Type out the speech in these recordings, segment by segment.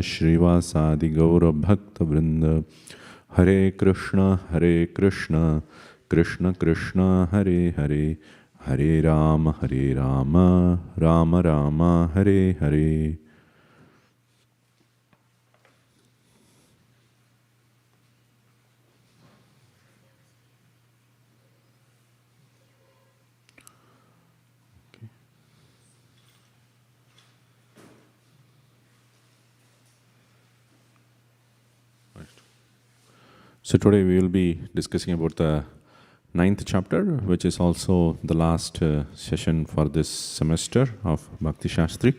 Shrivasadi Gaura Bhakta Vrinda. Hare Krishna, Krishna Krishna, Hare Hare, Hare Rama, Rama Rama, Hare Hare. So today we will be discussing about the 9th chapter, which is also the last session for this semester of Bhakti Sastri.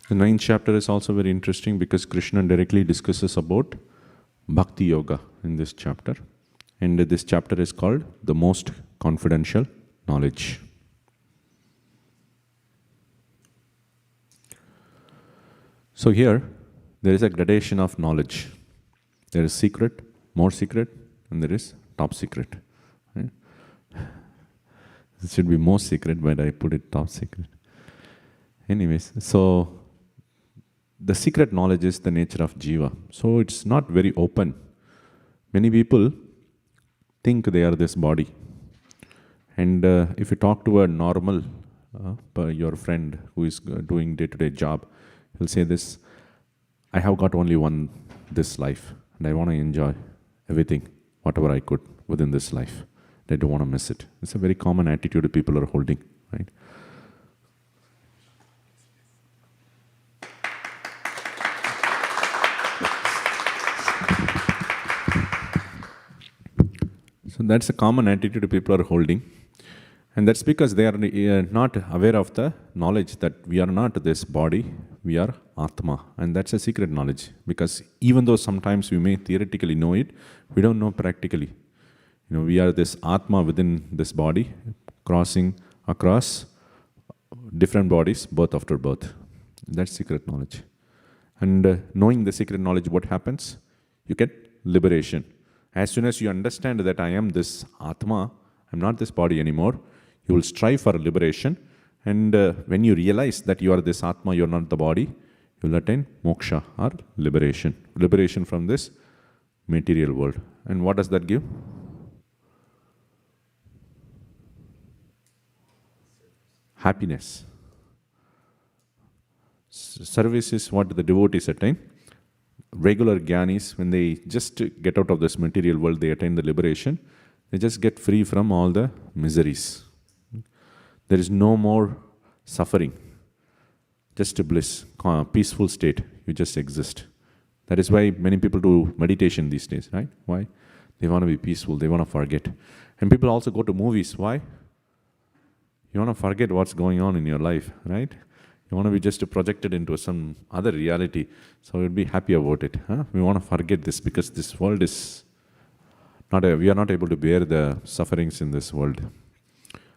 The 9th chapter is also very interesting because Krishna directly discusses about Bhakti Yoga in this chapter. And this chapter is called the most confidential knowledge. So here, there is a gradation of knowledge. There is secret, more secret, and there is top secret. Right? It should be more secret, but I put it top secret. Anyways, so the secret knowledge is the nature of Jiva. So it's not very open. Many people think they are this body. And if you talk to a normal, your friend who is doing day-to-day job, he'll say this, I have got only this life. And I want to enjoy everything, whatever I could within this life. I don't want to miss it. It's a very common attitude people are holding, right? So that's a common attitude people are holding. And that's because they are not aware of the knowledge that we are not this body, we are Atma. And that's a secret knowledge. Because even though sometimes we may theoretically know it, we don't know practically. You know, we are this Atma within this body, crossing across different bodies, birth after birth. That's secret knowledge. And knowing the secret knowledge, what happens? You get liberation. As soon as you understand that I am this Atma, I'm not this body anymore, you will strive for liberation, and when you realize that you are this Atma, you are not the body, you will attain moksha or liberation. Liberation from this material world. And what does that give? Happiness. Service is what the devotees attain. Regular jnanis, when they just get out of this material world, they attain the liberation. They just get free from all the miseries. There is no more suffering, just a bliss, peaceful state. You just exist. That is why many people do meditation these days, right? Why? They want to be peaceful, they want to forget. And people also go to movies. Why? You want to forget what's going on in your life, right? You want to be just projected into some other reality. So you'll be happy about it. Huh? We want to forget this because this world is we are not able to bear the sufferings in this world.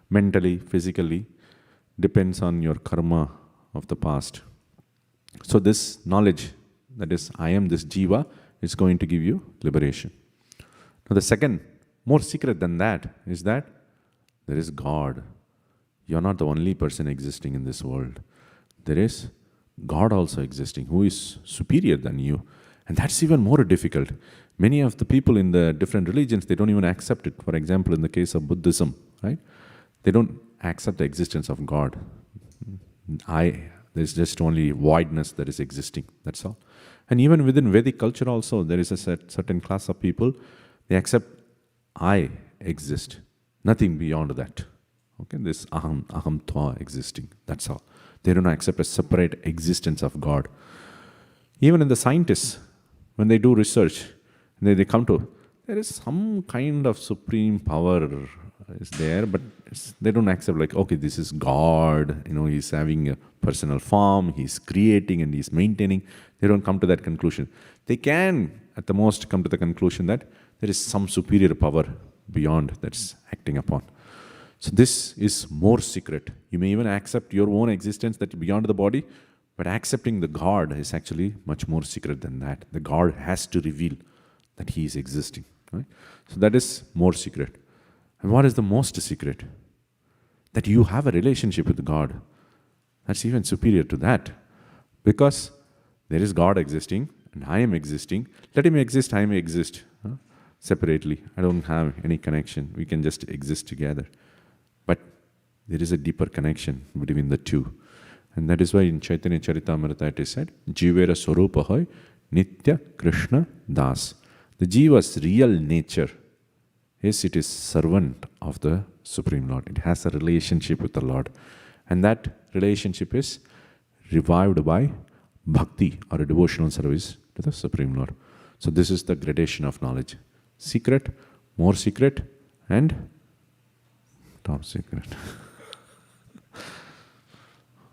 Mentally, physically, depends on your karma of the past. So this knowledge, that is, I am this Jiva, is going to give you liberation. Now the second, more secret than that, is that there is God. You are not the only person existing in this world. There is God also existing, who is superior than you. And that's even more difficult. Many of the people in the different religions, they don't even accept it. For example, in the case of Buddhism, right? They don't accept the existence of God. There's just only voidness that is existing, that's all. And even within Vedic culture also, there is a certain class of people, they accept I exist, nothing beyond that. Okay, this aham tva existing, that's all. They don't accept a separate existence of God. Even in the scientists, when they do research, they come to, there is some kind of supreme power is there, but they don't accept like, okay, this is God, he's having a personal form, he's creating and he's maintaining. They don't come to that conclusion. They can, at the most, come to the conclusion that there is some superior power beyond that's acting upon. So this is more secret. You may even accept your own existence that beyond the body, but accepting the God is actually much more secret than that. The God has to reveal that he is existing. Right? So that is more secret. And what is the most secret? That you have a relationship with God. That's even superior to that. Because There is God existing and I am existing. Let him exist, I may exist separately. I don't have any connection. We can just exist together. But there is a deeper connection between the two. And that is why in Chaitanya Charitamrita it is said, Jivera Swarupa Hoy Nitya Krishna Das. The Jiva's real nature is it is servant of the Supreme Lord. It has a relationship with the Lord. And that relationship is revived by Bhakti or a devotional service to the Supreme Lord. So this is the gradation of knowledge. Secret, more secret, and top secret.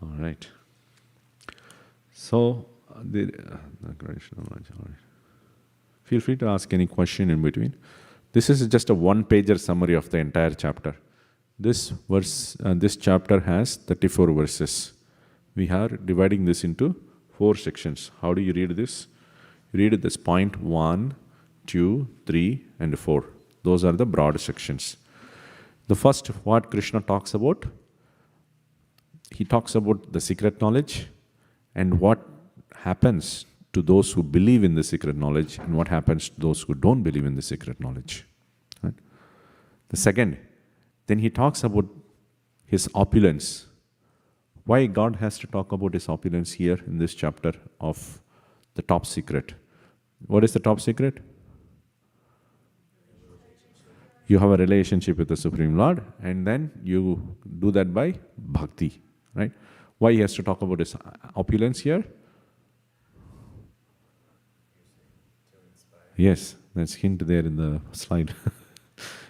All right. So, the gradation of knowledge. All right. Feel free to ask any question in between. This is just a one-pager summary of the entire chapter. This chapter has 34 verses. We are dividing this into 4 sections. How do you read this? You read this point 1, 2, 3, and 4. Those are the broad sections. The first, what Krishna talks about, he talks about the secret knowledge and what happens to those who believe in the secret knowledge and what happens to those who don't believe in the secret knowledge. Right? The second, then he talks about his opulence. Why God has to talk about his opulence here in this chapter of the top secret. What is the top secret? You have a relationship with the Supreme Lord and then you do that by bhakti. Right? Why he has to talk about his opulence here? Yes, that's hint there in the slide.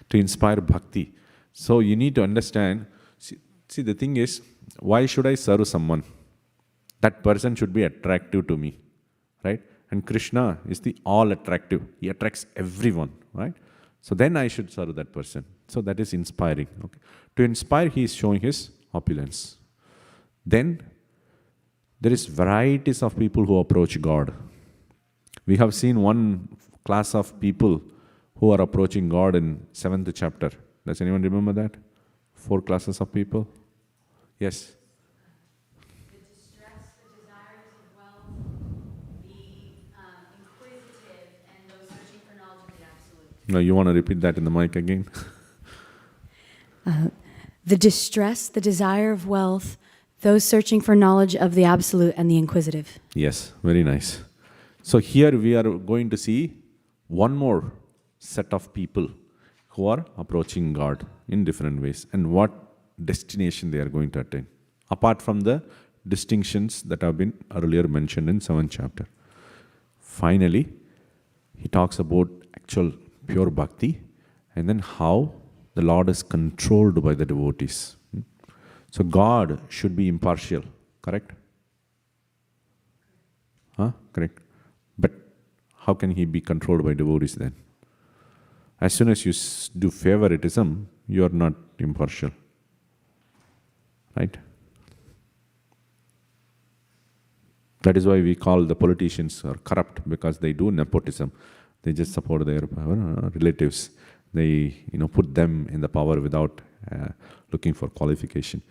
To inspire bhakti. So you need to understand, see the thing is, why should I serve someone? That person should be attractive to me, right? And Krishna is the all attractive. He attracts everyone, right? So then I should serve that person. So that is inspiring. Okay? To inspire, he is showing his opulence. Then there is varieties of people who approach God. We have seen one class of people who are approaching God in 7th chapter. Does anyone remember that? 4 classes of people? Yes. The distressed, the desires of wealth, the inquisitive, and those searching for knowledge of the absolute. No, you want to repeat that in the mic again? The distress, the desire of wealth, those searching for knowledge of the absolute, and the inquisitive. Yes, very nice. So here we are going to see one more set of people who are approaching God in different ways and what destination they are going to attain, apart from the distinctions that have been earlier mentioned in 7th chapter. Finally, he talks about actual pure bhakti and then how the Lord is controlled by the devotees. So God should be impartial, correct? Correct. But how can he be controlled by devotees then? As soon as you do favoritism, you are not impartial. Right? That is why we call the politicians are corrupt, because they do nepotism. They just support their relatives. They put them in the power without looking for qualification.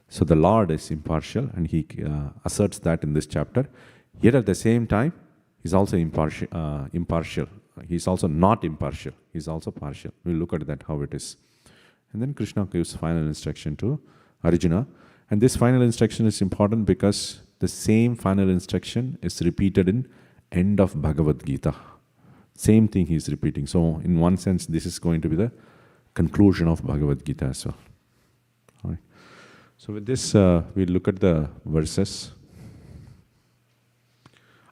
So the Lord is impartial, and he asserts that in this chapter. Yet at the same time, he's also impartial. He's also not impartial. He's also partial. We'll look at that, how it is. And then Krishna gives final instruction to Arjuna. And this final instruction is important because the same final instruction is repeated in end of Bhagavad Gita. Same thing he's repeating. So in one sense, this is going to be the conclusion of Bhagavad Gita as well. All right. So with this, we'll look at the verses.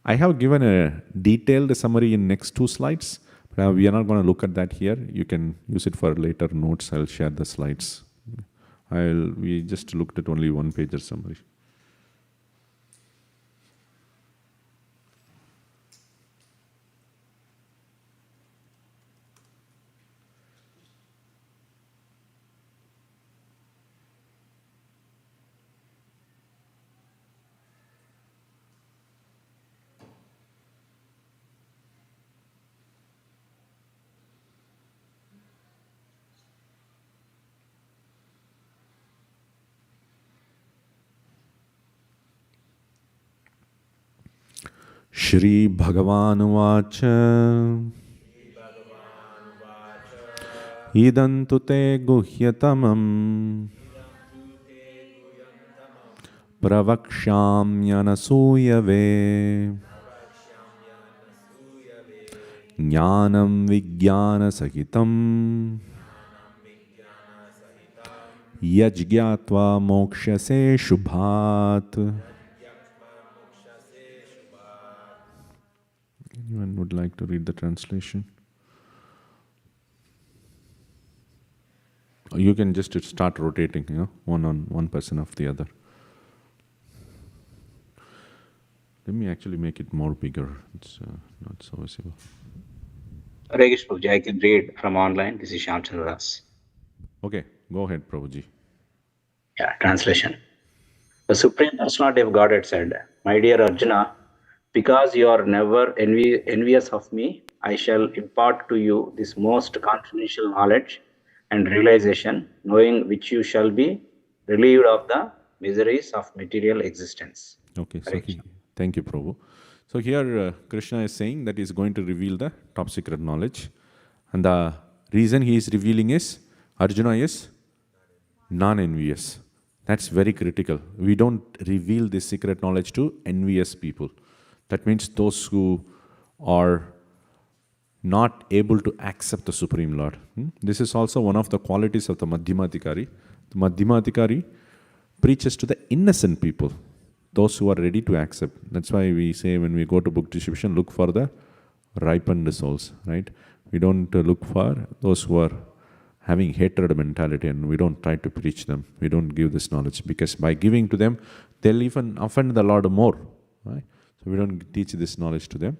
I have given a detailed summary in next 2 slides. But we are not going to look at that here. You can use it for later notes. I'll share the slides. We just looked at only 1-pager summary. Shri Bhagavan Vacha Idantu te guhyatamam Pravakshamyanasuyave Jnanam Vijnana Sahitam Yajgyatva Mokshase Shubhat. Anyone would like to read the translation? Or you can just start rotating, one person after the other. Let me actually make it more bigger. It's not so visible. Hare Krishna, Prabhuji, I can read from online. This is Shyam Chandra Das. Okay, go ahead, Prabhuji. Yeah, translation. The Supreme Personality of Godhead said, "My dear Arjuna, because you are never envious of me, I shall impart to you this most confidential knowledge and realization, knowing which you shall be relieved of the miseries of material existence." Okay, Hare Krishna. thank you, Prabhu. So here Krishna is saying that he is going to reveal the top secret knowledge. And the reason he is revealing is, Arjuna is non-envious. That's very critical. We don't reveal this secret knowledge to envious people. That means those who are not able to accept the Supreme Lord. This is also one of the qualities of the Madhyamadhikari. The Madhyamadhikari preaches to the innocent people, those who are ready to accept. That's why we say when we go to book distribution, look for the ripened souls, right? We don't look for those who are having hatred mentality, and we don't try to preach them. We don't give this knowledge, because by giving to them, they'll even offend the Lord more, right? So we don't teach this knowledge to them.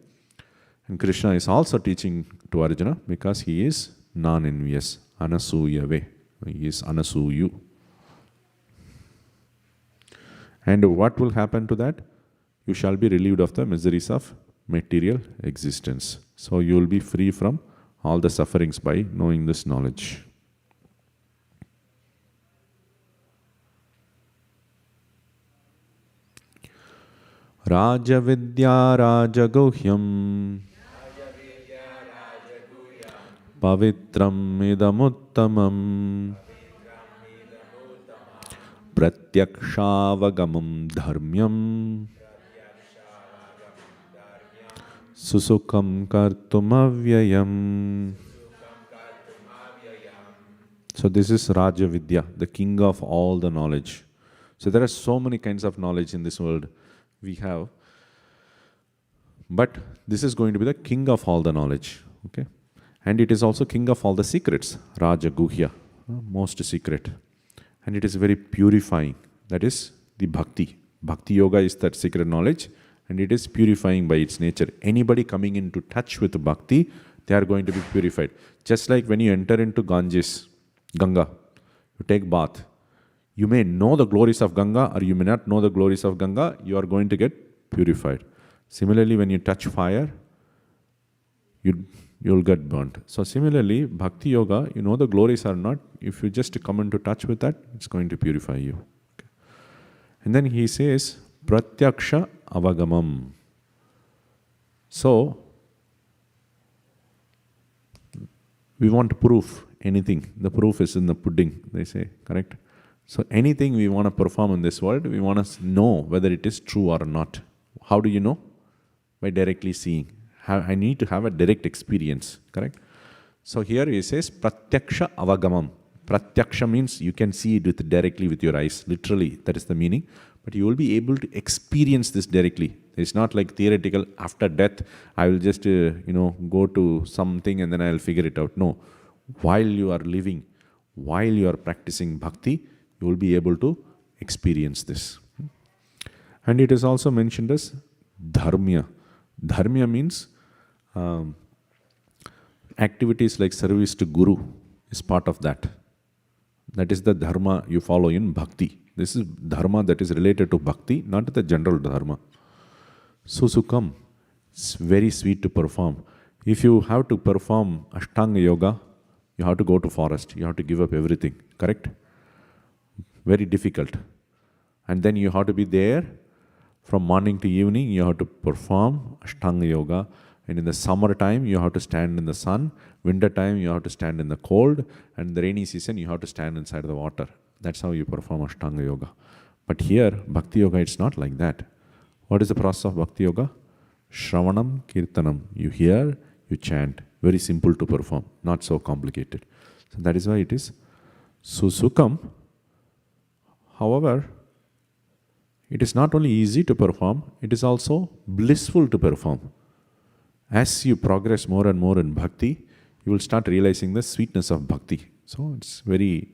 And Krishna is also teaching to Arjuna because he is non-envious, anasuyave. He is anasuyu. And what will happen to that? You shall be relieved of the miseries of material existence. So you will be free from all the sufferings by knowing this knowledge. Raja Vidya Raja Guhyam Pavitram Idamuttamam Pratyakshaavagamam Dharmyam Susukam Kartumavyayam. So this is Raja Vidya, the king of all the knowledge. So there are so many kinds of knowledge in this world we have. But this is going to be the king of all the knowledge. Okay? And it is also king of all the secrets, Raja Guhya, most secret. And it is very purifying. That is the Bhakti. Bhakti Yoga is that secret knowledge, and it is purifying by its nature. Anybody coming into touch with Bhakti, they are going to be purified. Just like when you enter into Ganges, Ganga, you take bath. You may know the glories of Ganga, or you may not know the glories of Ganga, you are going to get purified. Similarly, when you touch fire, you'll get burnt. So similarly, Bhakti Yoga, you know the glories are not. If you just come into touch with that, it's going to purify you. Okay. And then he says, Pratyaksha Avagamam. So, we want proof, anything. The proof is in the pudding, they say, correct? So anything we want to perform in this world, we want to know whether it is true or not. How do you know? By directly seeing. I need to have a direct experience, correct? So here he says, Pratyaksha Avagamam. Pratyaksha means you can see it directly with your eyes, literally, that is the meaning. But you will be able to experience this directly. It's not like theoretical, after death, I will just, go to something and then I will figure it out. No. While you are living, while you are practicing bhakti, you will be able to experience this. And it is also mentioned as dharmya. Dharmya means activities like service to Guru is part of that. That is the dharma you follow in bhakti. This is dharma that is related to bhakti, not the general dharma. Susukam, it's very sweet to perform. If you have to perform Ashtanga Yoga, you have to go to forest. You have to give up everything, correct? Very difficult. And then you have to be there From morning to evening, you have to perform Ashtanga Yoga. And in the summertime, you have to stand in the sun. Winter time, you have to stand in the cold. And the rainy season, you have to stand inside the water. That's how you perform Ashtanga Yoga. But here, Bhakti Yoga, it's not like that. What is the process of Bhakti Yoga? Shravanam, Kirtanam. You hear, you chant. Very simple to perform, not so complicated. So that is why it is Susukam. However, it is not only easy to perform, it is also blissful to perform. As you progress more and more in Bhakti, you will start realizing the sweetness of Bhakti. So it's very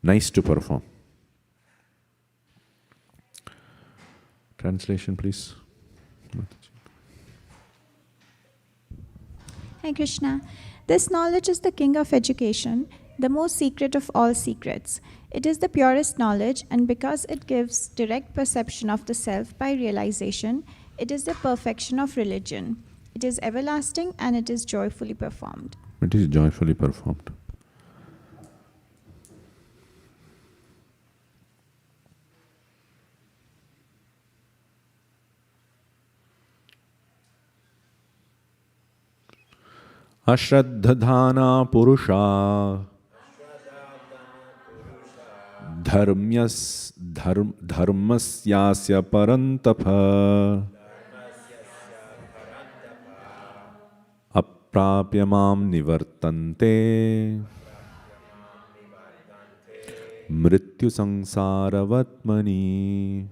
nice to perform. Translation, please. Hi Krishna. This knowledge is the king of education, the most secret of all secrets. It is the purest knowledge, and because it gives direct perception of the self by realization, it is the perfection of religion. It is everlasting and it is joyfully performed. It is joyfully performed. Ashraddhadhana Purusha Dharmasyasya Parantapa Aprapyamam Nivartante Mrityu Sangsaravatmani.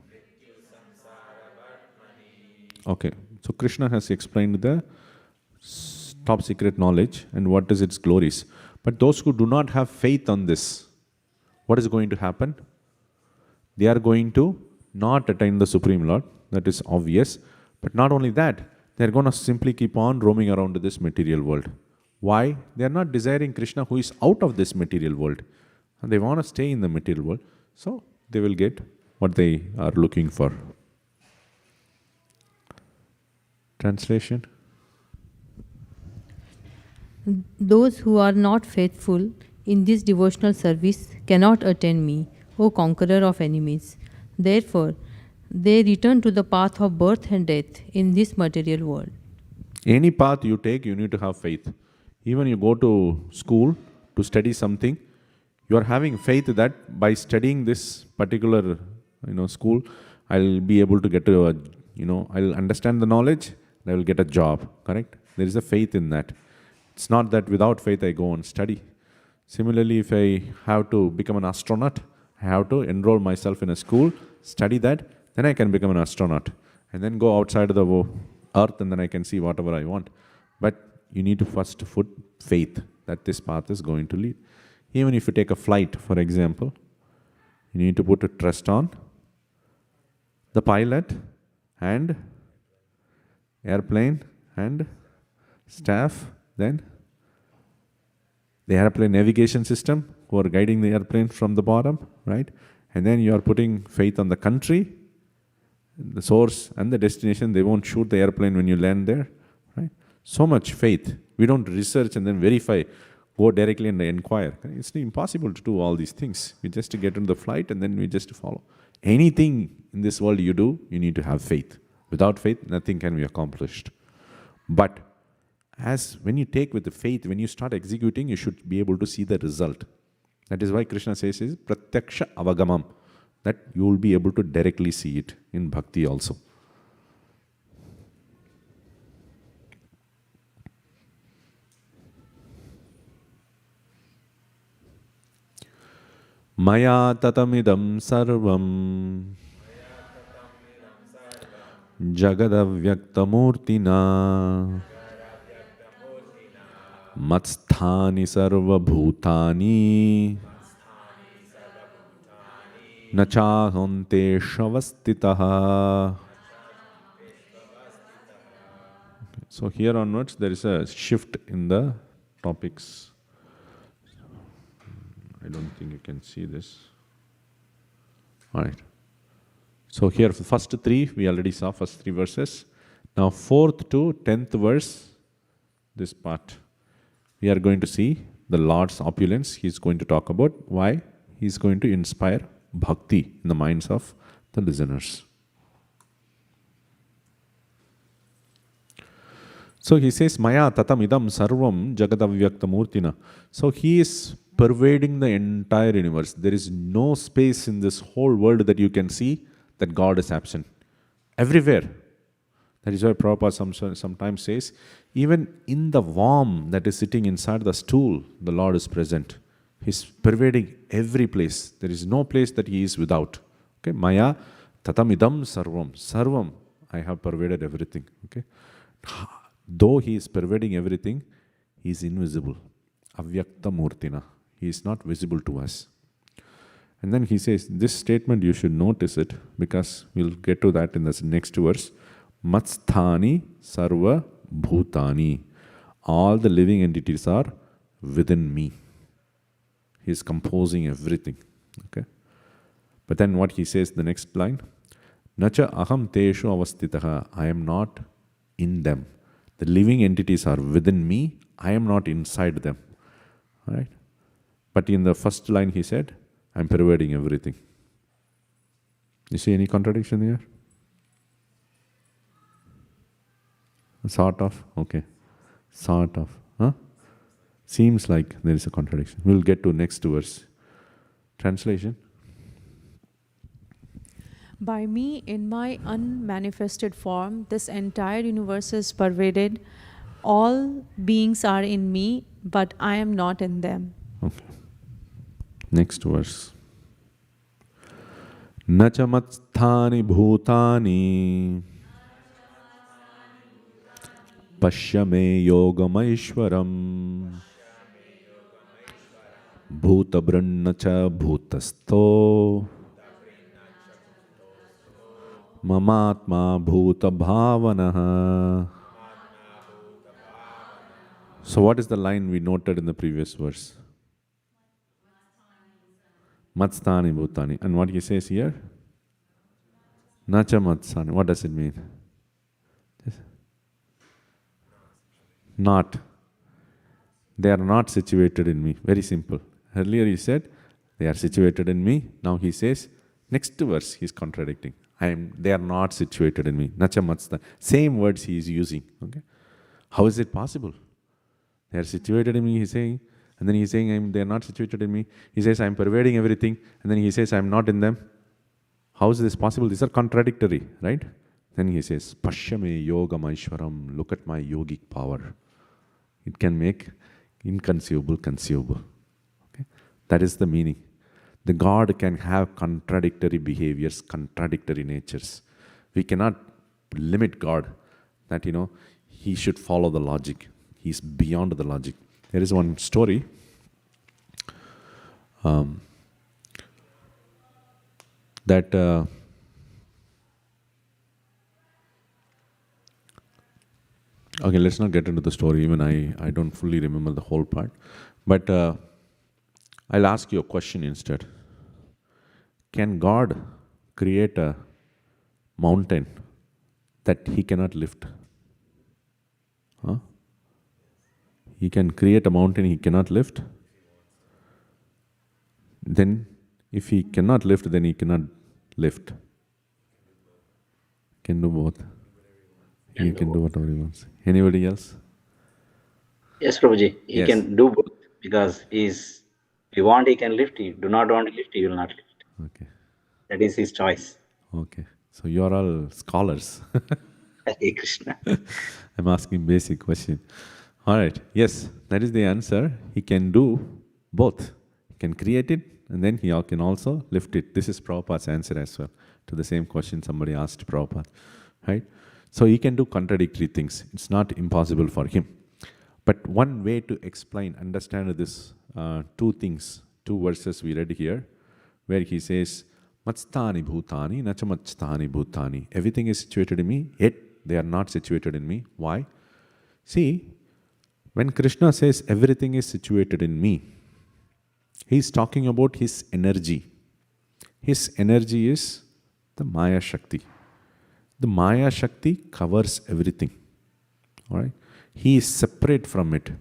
Okay, so Krishna has explained the top secret knowledge and what is its glories. But those who do not have faith on this, what is going to happen? They are going to not attain the Supreme Lord. That is obvious. But not only that, they are going to simply keep on roaming around this material world. Why? They are not desiring Krishna who is out of this material world. And they want to stay in the material world. So they will get what they are looking for. Translation? Those who are not faithful in this devotional service cannot attain me, O conqueror of enemies. Therefore, they return to the path of birth and death in this material world. Any path you take, you need to have faith. Even you go to school to study something, you are having faith that by studying this particular school, I'll be able to get to I'll understand the knowledge, and I will get a job, correct? There is a faith in that. It's not that without faith I go and study. Similarly, if I have to become an astronaut, I have to enroll myself in a school, study that, then I can become an astronaut. And then go outside of the earth and then I can see whatever I want. But you need to first put faith that this path is going to lead. Even if you take a flight, for example, you need to put a trust on the pilot and airplane and staff, then the airplane navigation system who are guiding the airplane from the bottom, right? And then you are putting faith on the country, the source and the destination. They won't shoot the airplane when you land there, right? So much faith. We don't research and then verify, go directly and inquire. It's impossible to do all these things. We just get into the flight and then we just follow. Anything in this world you do, you need to have faith. Without faith, nothing can be accomplished. But as when you take with the faith, when you start executing, you should be able to see the result. That is why Krishna says is pratyaksha avagamam, that you will be able to directly see it in bhakti also. Maya tatamidam sarvam jagadavyaktamurtina matsthani sarva bhutani nachahante shavastitaha. So here onwards there is a shift in the topics. I don't think you can see this. All right. So here the first three, we already saw first three verses. Now 4th to 10th verse, this part. We are going to see the Lord's opulence. He is going to talk about why he is going to inspire bhakti in the minds of the listeners. So he says, Maya tatam idam sarvam jagadavyakta murtina. So he is pervading the entire universe. There is no space in this whole world that you can see that God is absent. Everywhere. That is why Prabhupada sometimes says, even in the worm that is sitting inside the stool, the Lord is present. He's pervading every place. There is no place that he is without. Okay, Maya tatam idam sarvam. Sarvam, I have pervaded everything. Okay. Though he is pervading everything, he is invisible. Avyakta murtina. He is not visible to us. And then he says, this statement you should notice it, because we'll get to that in the next verse. Matsthani sarva bhutani. All the living entities are within me. He is composing everything. Okay. But then what he says, the next line, Nacha aham teshu avastitaha. I am not in them. The living entities are within me. I am not inside them. All right? But in the first line he said, I am pervading everything. You see any contradiction here? Sort of? Okay. Sort of. Huh? Seems like there is a contradiction. We'll get to next verse. Translation? By me, in my unmanifested form, this entire universe is pervaded. All beings are in me, but I am not in them. Okay. Next verse. Nacha matsthani bhutani pashya me yogamaishwaram bhutabrunnacha bhutastho mamatma bhuta bhavanaha. So what is the line we noted in the previous verse? Matsthani bhutani. And what he says here? Nacha matsthani. What does it mean? Not. They are not situated in me. Very simple. Earlier he said, they are situated in me. Now he says, next verse he is contradicting. They are not situated in me. Nacha matsthani. Same words he is using. Okay. How is it possible? They are situated in me, he's saying. And then he's saying, they are not situated in me. He says, I am pervading everything. And then he says, I am not in them. How is this possible? These are contradictory, right? Then he says, Pashyame yogam aishwaram. Look at my yogic power. It can make inconceivable conceivable. Okay? That is the meaning. The God can have contradictory behaviors, contradictory natures. We cannot limit God that, he should follow the logic. He's beyond the logic. There is one story. That okay, let's not get into the story. Even I don't fully remember the whole part. But I'll ask you a question instead. Can God create a mountain that he cannot lift? Huh? He can create a mountain he cannot lift. Then, if he cannot lift, then he cannot lift. Can do both. He can do whatever he wants. Anybody else? Yes, Prabhuji. He Yes. can do both because if you want, he can lift. If you do not want to lift, he will not lift. Okay. That is his choice. Okay. So you are all scholars. Hare Krishna. I'm asking basic question. All right. Yes, that is the answer. He can do both. He can create it and then he can also lift it. This is Prabhupada's answer as well to the same question somebody asked Prabhupada. Right? So he can do contradictory things. It's not impossible for him. But one way to explain, understand this two verses we read here, where he says, Matsthani bhutani, nacha matsthani bhutani. Everything is situated in me, yet they are not situated in me. Why? See, when Krishna says everything is situated in me, he is talking about his energy. His energy is the Maya Shakti. The Maya Shakti covers everything. All right? He is separate from it.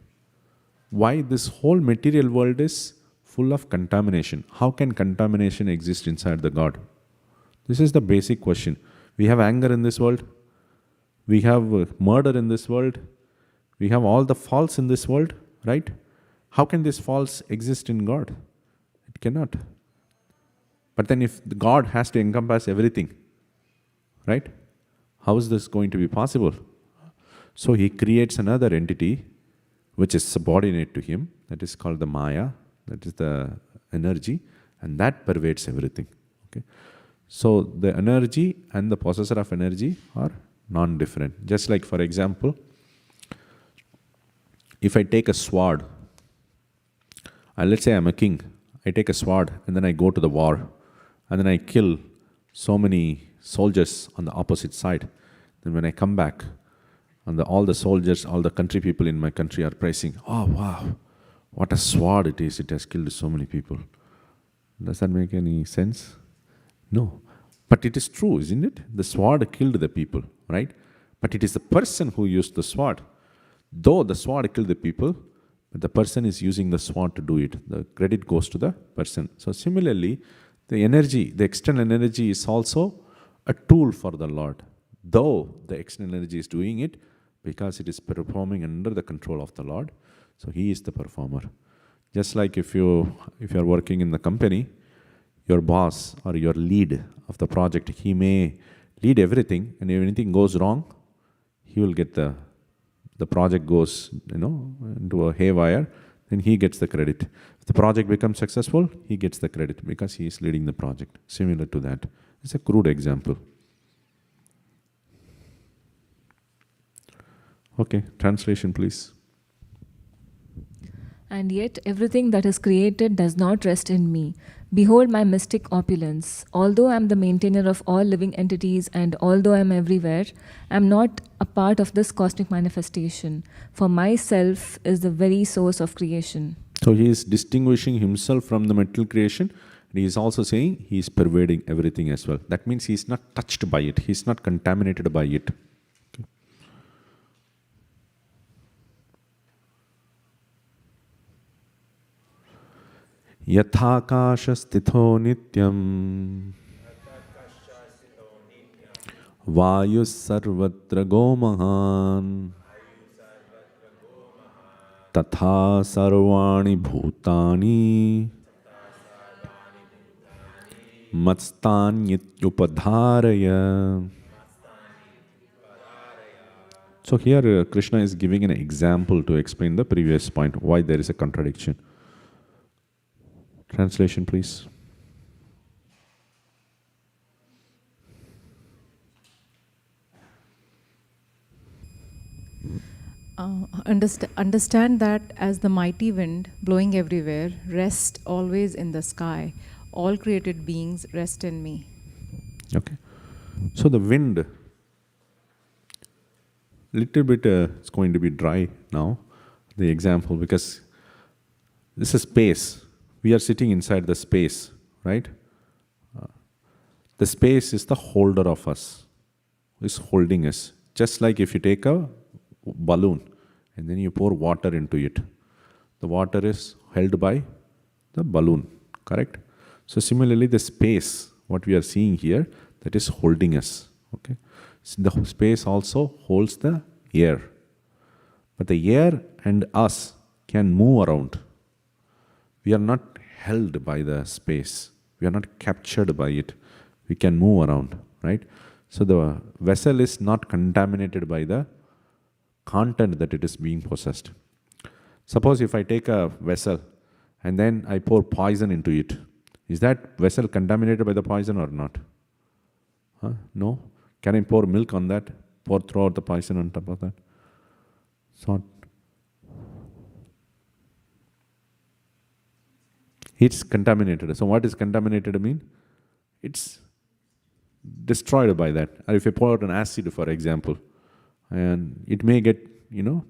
Why this whole material world is full of contamination? How can contamination exist inside the God? This is the basic question. We have anger in this world. We have murder in this world. We have all the faults in this world, right? How can these faults exist in God? It cannot. But then if God has to encompass everything, right? How is this going to be possible? So he creates another entity which is subordinate to him, that is called the Maya, that is the energy, and that pervades everything. Okay? So the energy and the possessor of energy are non-different. Just like, for example, if I take a sword, let's say I'm a king, I take a sword and then I go to the war, and then I kill so many soldiers on the opposite side. Then when I come back, and all the soldiers, all the country people in my country are praising, oh wow, what a sword it is, it has killed so many people. Does that make any sense? No. But it is true, isn't it? The sword killed the people, right? But it is the person who used the sword. Though the sword killed the people, but the person is using the sword to do it. The credit goes to the person. So similarly, the energy, the external energy is also a tool for the Lord. Though the external energy is doing it, because it is performing under the control of the Lord, so He is the performer. Just like if you are working in the company, your boss or your lead of the project, he may lead everything, and if anything goes wrong, he will get the project goes into a haywire, then he gets the credit. If the project becomes successful, he gets the credit because he is leading the project. Similar to that. It's a crude example. Okay, translation please. And yet everything that is created does not rest in me. Behold my mystic opulence. Although I am the maintainer of all living entities, and although I am everywhere, I am not a part of this cosmic manifestation. For myself is the very source of creation. So he is distinguishing himself from the material creation, and he is also saying he is pervading everything as well. That means he is not touched by it. He is not contaminated by it. Yathakasha stitho nityam Vayu sarvatra gomahan Tatha sarvani bhutani Matstanyityupadharaya. So here Krishna is giving an example to explain the previous point, why there is a contradiction. Translation, please. Understand that as the mighty wind blowing everywhere, rest always in the sky. All created beings rest in me. Okay. So the wind, little bit it's going to be dry now, the example, because this is space. We are sitting inside the space, right? The space is the holder of us, is holding us. Just like if you take a balloon and then you pour water into it, the water is held by the balloon, correct? So similarly, the space, what we are seeing here, that is holding us, okay? So the space also holds the air. But the air and us can move around. We are not held by the space. We are not captured by it. We can move around, right? So the vessel is not contaminated by the content that it is being possessed. Suppose if I take a vessel and then I pour poison into it, is that vessel contaminated by the poison or not? No. Can I pour milk on that? Throw out the poison on top of that? So it's contaminated. So what is contaminated mean? It's destroyed by that. Or if you pour out an acid, for example, and it may get,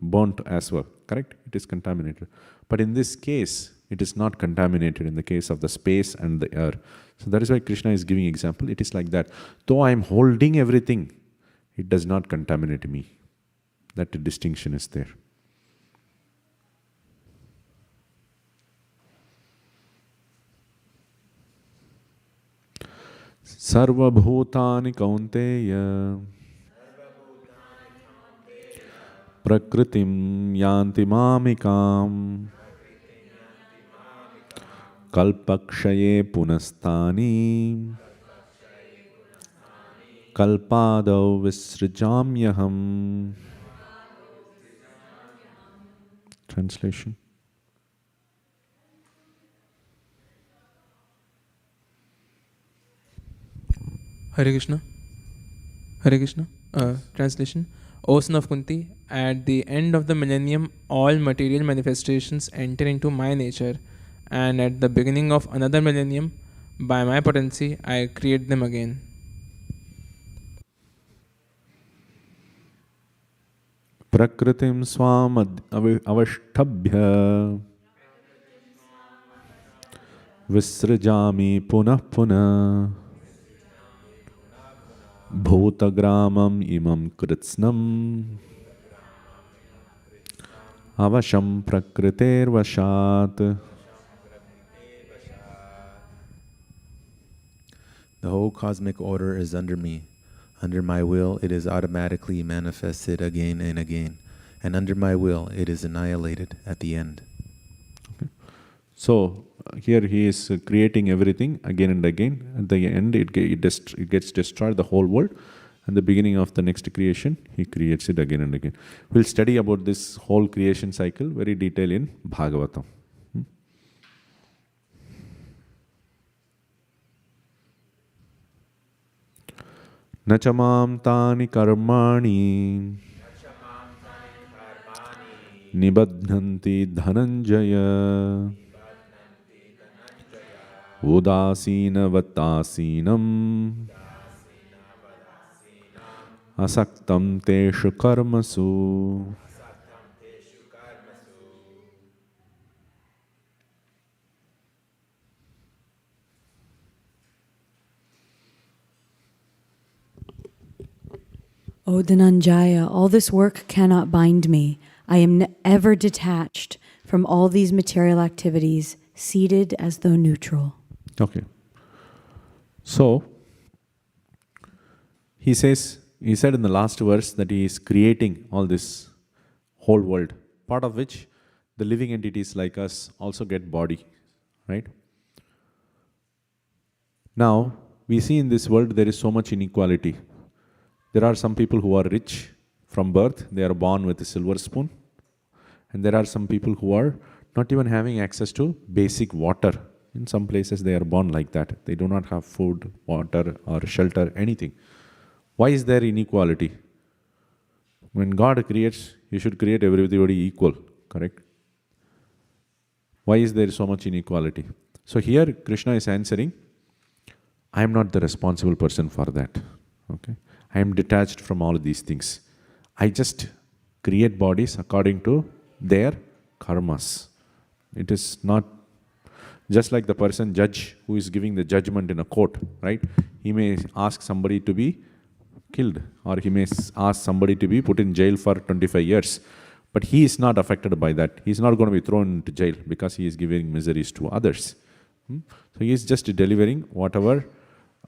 burnt as well, correct? It is contaminated. But in this case, it is not contaminated in the case of the space and the air. So that is why Krishna is giving example. It is like that. Though I am holding everything, it does not contaminate me. That distinction is there. Sarva bhutani kaunteya prakritim yanti mamikam kalpakshaye punastani kalpadau visrijamyaham. Translation. Hare Krishna. Hare Krishna. Translation. O son of Kunti, at the end of the millennium, all material manifestations enter into my nature, and at the beginning of another millennium, by my potency, I create them again. Prakritim swam avashtabhya visrajami punah punah bhutagramam imam kritsnam avasham prakriter vashat. The whole cosmic order is under me. Under my will, it is automatically manifested again and again. And under my will, it is annihilated at the end. Okay. So, here he is creating everything again and again. At the end, it gets destroyed, the whole world. And the beginning of the next creation, he creates it again and again. We'll study about this whole creation cycle very detailed in Bhagavatam. Nachamam tani karmani nibadhanti dhananjaya udasina vatasinam asaktam teshu karmasu. O Dhananjaya, all this work cannot bind me. I am ever detached from all these material activities, seated as though neutral. Okay. So, he said in the last verse that he is creating all this whole world, part of which the living entities like us also get body, right? Now, we see in this world there is so much inequality. There are some people who are rich from birth, they are born with a silver spoon. And there are some people who are not even having access to basic water. In some places they are born like that. They do not have food, water or shelter, anything. Why is there inequality? When God creates, He should create everybody equal, correct? Why is there so much inequality? So here Krishna is answering, I am not the responsible person for that. Okay? I am detached from all of these things. I just create bodies according to their karmas. It is not just like the person judge who is giving the judgment in a court, right? He may ask somebody to be killed or he may ask somebody to be put in jail for 25 years. But he is not affected by that. He is not going to be thrown into jail because he is giving miseries to others. So he is just delivering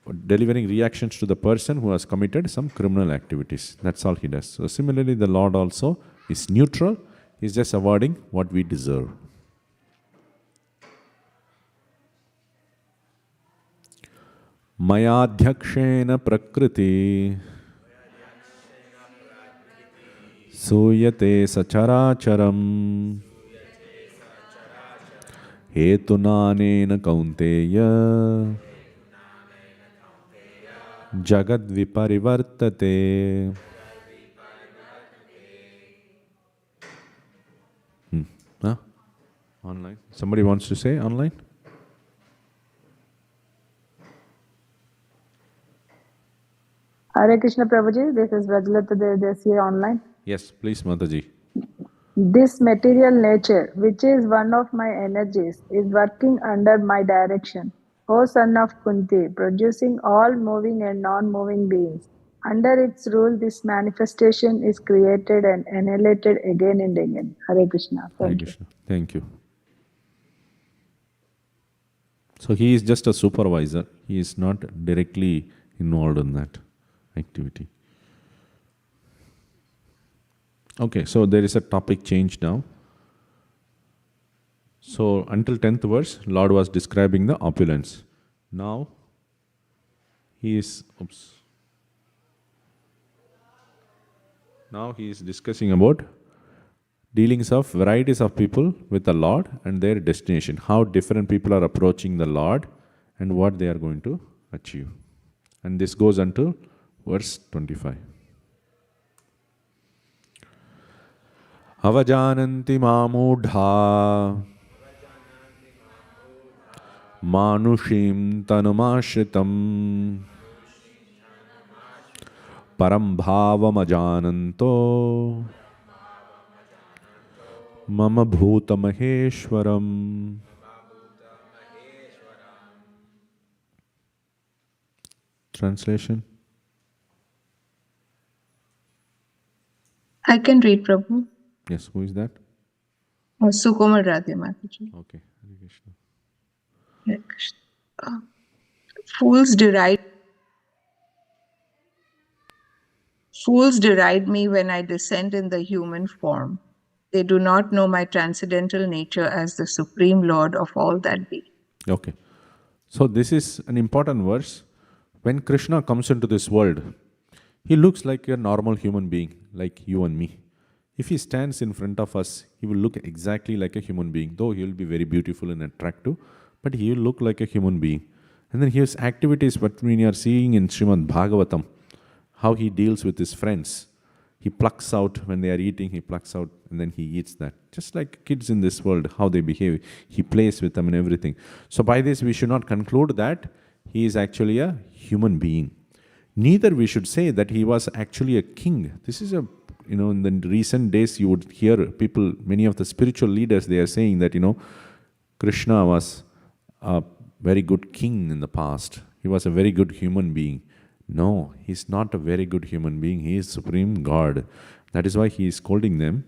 reactions to the person who has committed some criminal activities. That's all he does. So similarly, the Lord also is neutral. He is just awarding what we deserve. Mayadhyakshena prakriti suyate sacharacharam hetunanena kaunteya Jagad viparivartate. Huh? Online. Somebody wants to say online? Hare Krishna Prabhuji, this is Vrajlata Devdasi online. Yes, please Mataji. This material nature, which is one of my energies, is working under my direction. O son of Kunti, producing all moving and non-moving beings. Under its rule, this manifestation is created and annihilated again and again. Hare Krishna. Hare Krishna. Thank you. So he is just a supervisor. He is not directly involved in that activity. Okay, so there is a topic change now. So until 10th verse, Lord was describing the opulence. Now he is, now he is discussing about dealings of varieties of people with the Lord and their destination. How different people are approaching the Lord and what they are going to achieve. And this goes until verse 25. Avajananti mamudha manushim tanumashritam param bhavam ajananto mama bhuta maheshwaram. Translation. I can read, Prabhu. Yes, who is that? Sukomal Radhe Mataji. Okay, Hare Krishna. Hare Krishna. Fools deride me when I descend in the human form. They do not know my transcendental nature as the Supreme Lord of all that be. Okay. So this is an important verse. When Krishna comes into this world, he looks like a normal human being, like you and me. If he stands in front of us, he will look exactly like a human being, though he will be very beautiful and attractive, but he will look like a human being. And then his activities, what we are seeing in Srimad Bhagavatam, how he deals with his friends. He plucks out when they are eating, he plucks out and then he eats that. Just like kids in this world, how they behave. He plays with them and everything. So by this, we should not conclude that he is actually a human being. Neither we should say that he was actually a king. This is a, in the recent days, you would hear people, many of the spiritual leaders, they are saying that, Krishna was a very good king in the past. He was a very good human being. No, he's not a very good human being. He is Supreme God. That is why he is scolding them.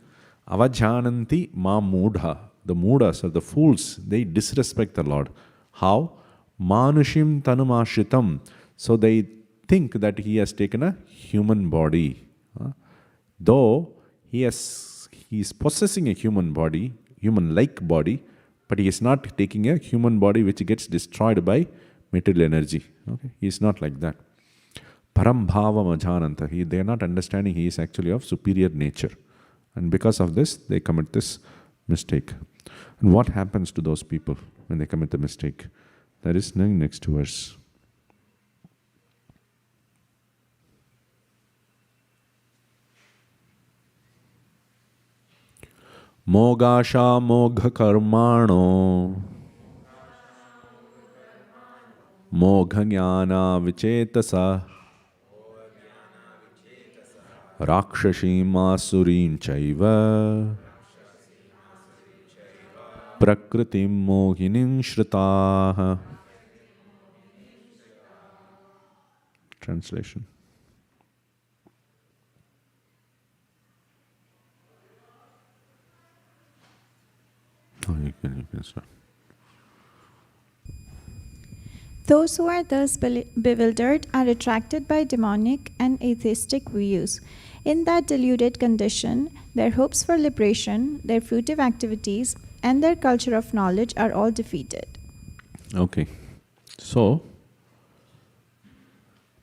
Avajananti ma mudha. The mudas or the fools, they disrespect the Lord. How? Manushim tanumashritam. So they think that he has taken a human body. Though he is possessing a human body, human-like body, but he is not taking a human body which gets destroyed by material energy. Okay? He is not like that. Param bhavam ajananta. They are not understanding he is actually of superior nature. And because of this, they commit this mistake. And what happens to those people when they commit the mistake? That is the next verse. Mogasha mogha karmano mogha jnana vichetasa rakshashim asurim chaiva prakritim mohinim shritaha. Translation. You can start. Those who are thus bewildered are attracted by demonic and atheistic views. In that deluded condition, their hopes for liberation, their fruitive activities, and their culture of knowledge are all defeated. Okay. So,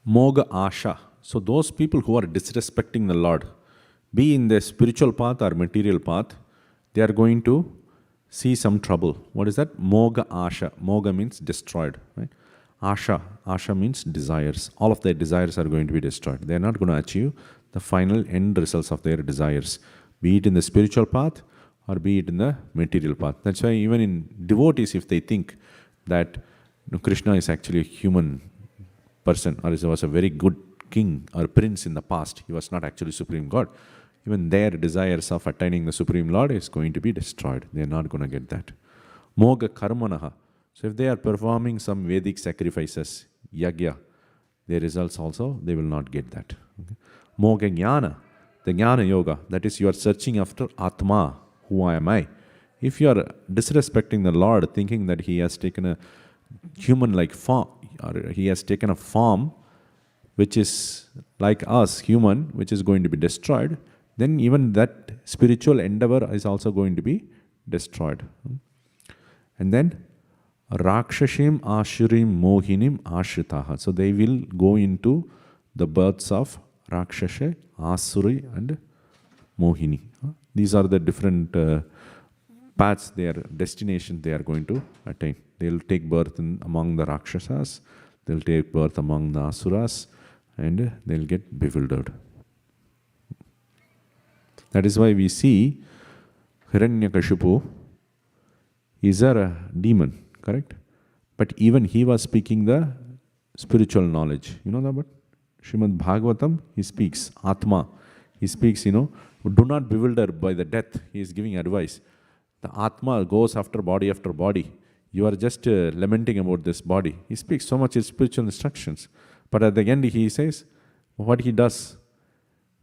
Moga Asha. So those people who are disrespecting the Lord, be in the spiritual path or material path, they are going to see some trouble. What is that? Moga Asha. Moga means destroyed. Right? Asha means desires. All of their desires are going to be destroyed. They are not going to achieve the final end results of their desires, be it in the spiritual path or be it in the material path. That's why even in devotees, if they think that Krishna is actually a human person or he was a very good king or prince in the past, he was not actually Supreme God, even their desires of attaining the Supreme Lord is going to be destroyed. They are not going to get that. Moga karmanaha. So if they are performing some Vedic sacrifices, yagya, their results also, they will not get that. Okay? Moga jnana, the jnana yoga, that is you are searching after Atma, who am I? If you are disrespecting the Lord, thinking that he has taken a human-like form, or he has taken a form which is like us, human, which is going to be destroyed, then even that spiritual endeavor is also going to be destroyed. And then Rakshashim Ashurim Mohinim Ashritaha. So they will go into the births of Rakshasha, Asuri and Mohini. These are the different paths, their destination they are going to attain. They will take birth among the Rakshasas, they will take birth among the Asuras, and they will get bewildered. That is why we see Hiranyakashipu is a demon, correct? But even he was speaking the spiritual knowledge. You know that? But Srimad Bhagavatam, he speaks Atma. He speaks, do not bewilder by the death. He is giving advice. The Atma goes after body. You are just lamenting about this body. He speaks so much in spiritual instructions. But at the end he says, what he does?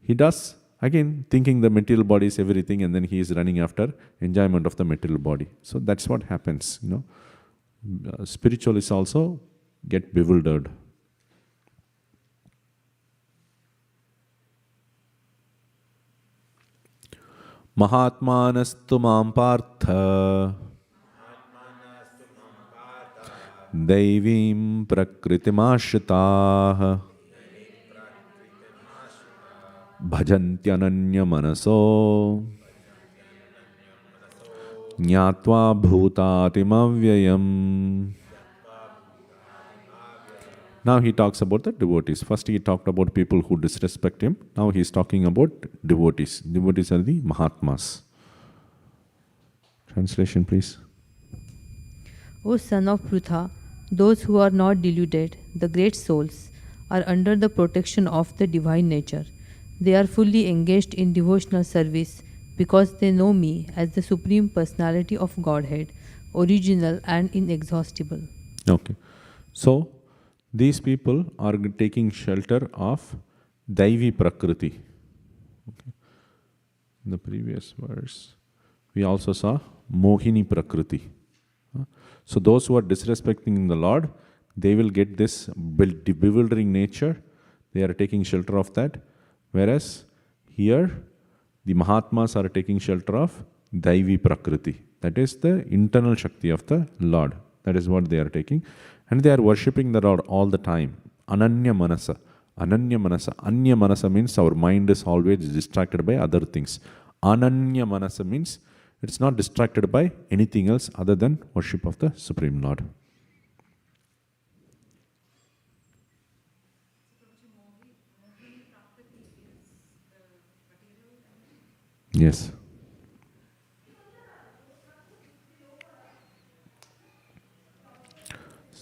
He does, again, thinking the material body is everything, and then he is running after enjoyment of the material body. So that's what happens, Spiritualists also get bewildered. Mahatmanastu mam partha Daivim prakritimashritah Bhajantyananya manaso Jnatva bhutatimavvyayam. Now he talks about the devotees. First he talked about people who disrespect him. Now he is talking about devotees. Devotees are the Mahatmas. Translation, please. O son of Prutha, those who are not deluded, the great souls, are under the protection of the divine nature. They are fully engaged in devotional service because they know me as the Supreme Personality of Godhead, original and inexhaustible. Okay. So, these people are taking shelter of Daivi Prakriti. Okay. In the previous verse, we also saw Mohini Prakriti. So, those who are disrespecting the Lord, they will get this bewildering nature. They are taking shelter of that. Whereas here, the Mahatmas are taking shelter of Daivi Prakriti. That is the internal Shakti of the Lord. That is what they are taking. And they are worshipping the Lord all the time. Ananya Manasa. Ananya Manasa. Anya Manasa means our mind is always distracted by other things. Ananya Manasa means it's not distracted by anything else other than worship of the Supreme Lord. Yes.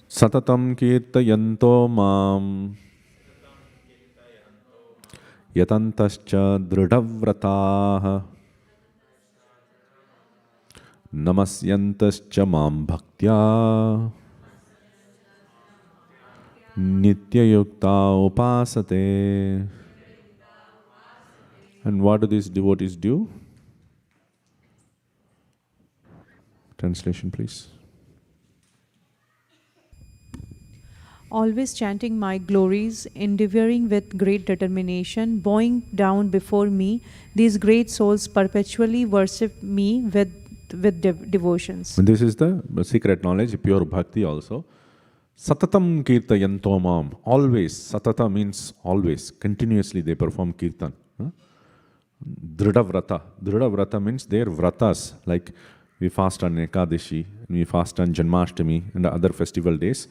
Satatam kirtayanto mam yatantascha dridhavrataha namasyantascha mam bhaktya nityayukta upasate. And what do these devotees do? Translation, please. Always chanting my glories, endeavoring with great determination, bowing down before me, these great souls perpetually worship me with devotions. And this is the secret knowledge, pure bhakti also. Satatam kirtayanto mam. Always. Satata means always. Continuously they perform kirtan. Dridhavrata. Dridhavrata means their vratas. Like we fast on Ekadashi, we fast on Janmashtami and the other festival days.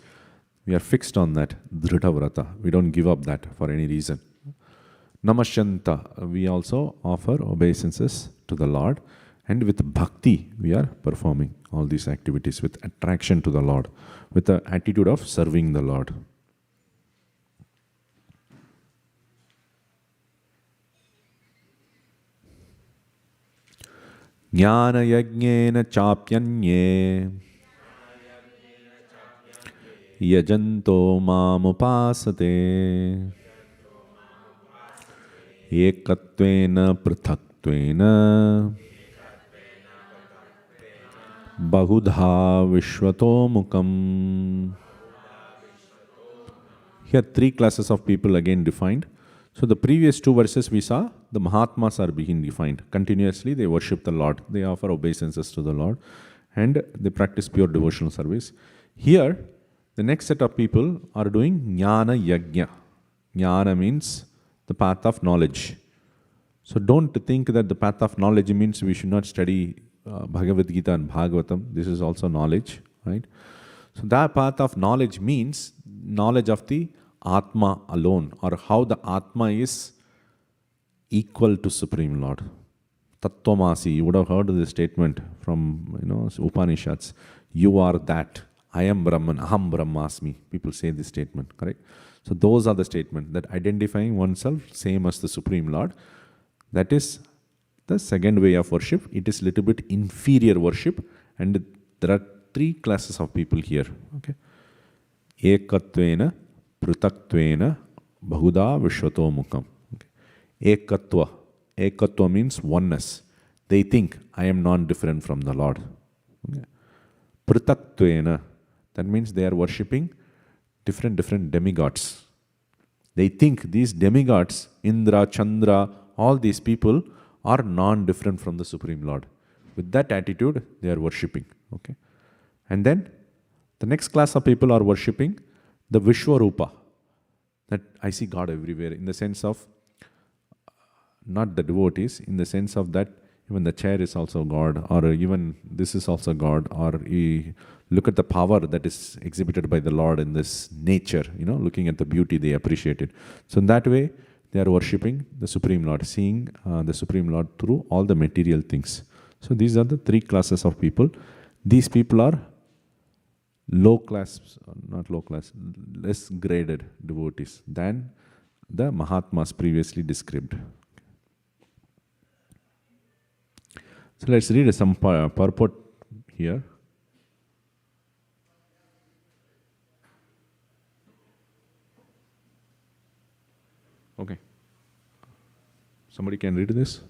We are fixed on that. Dridhavrata. We don't give up that for any reason. Namashanta. We also offer obeisances to the Lord. And with bhakti, we are performing all these activities with attraction to the Lord, with the attitude of serving the Lord. Jnana yajnena chapyanye yajanto mamupasate ekatvena prthatvena bahudha vishvato mukam. Here three classes of people again defined. So the previous two verses we saw, the Mahatmas are being defined. Continuously they worship the Lord. They offer obeisances to the Lord. And they practice pure devotional service. Here, the next set of people are doing Jnana Yajna. Jnana means the path of knowledge. So don't think that the path of knowledge means we should not study Bhagavad Gita and Bhagavatam. This is also knowledge, right? So that path of knowledge means knowledge of the Atma alone, or how the Atma is equal to Supreme Lord. Tattvamasi, you would have heard this statement from Upanishads. You are that. I am Brahman, Aham Brahmasmi. People say this statement, correct? So those are the statements that identifying oneself same as the Supreme Lord. That is the second way of worship. It is little bit inferior worship, and there are three classes of people here. Okay, Ekatvena, Prutatvena, Bahuda Vishwato Mukham. Okay. Ekatva means oneness. They think I am non-different from the Lord. Okay. Prutatvena, that means they are worshipping different demigods. They think these demigods, Indra, Chandra, all these people are non-different from the Supreme Lord. With that attitude, they are worshipping. Okay, and then the next class of people are worshipping the Vishwarupa. That I see God everywhere, in the sense of not the devotees, in the sense of that even the chair is also God, or even this is also God, or you look at the power that is exhibited by the Lord in this nature, looking at the beauty, they appreciate it. So in that way, they are worshipping the Supreme Lord, seeing the Supreme Lord through all the material things. So these are the three classes of people. These people are low class, not low class, less graded devotees than the Mahatmas previously described. So let's read some purport here. Okay. Somebody can read this?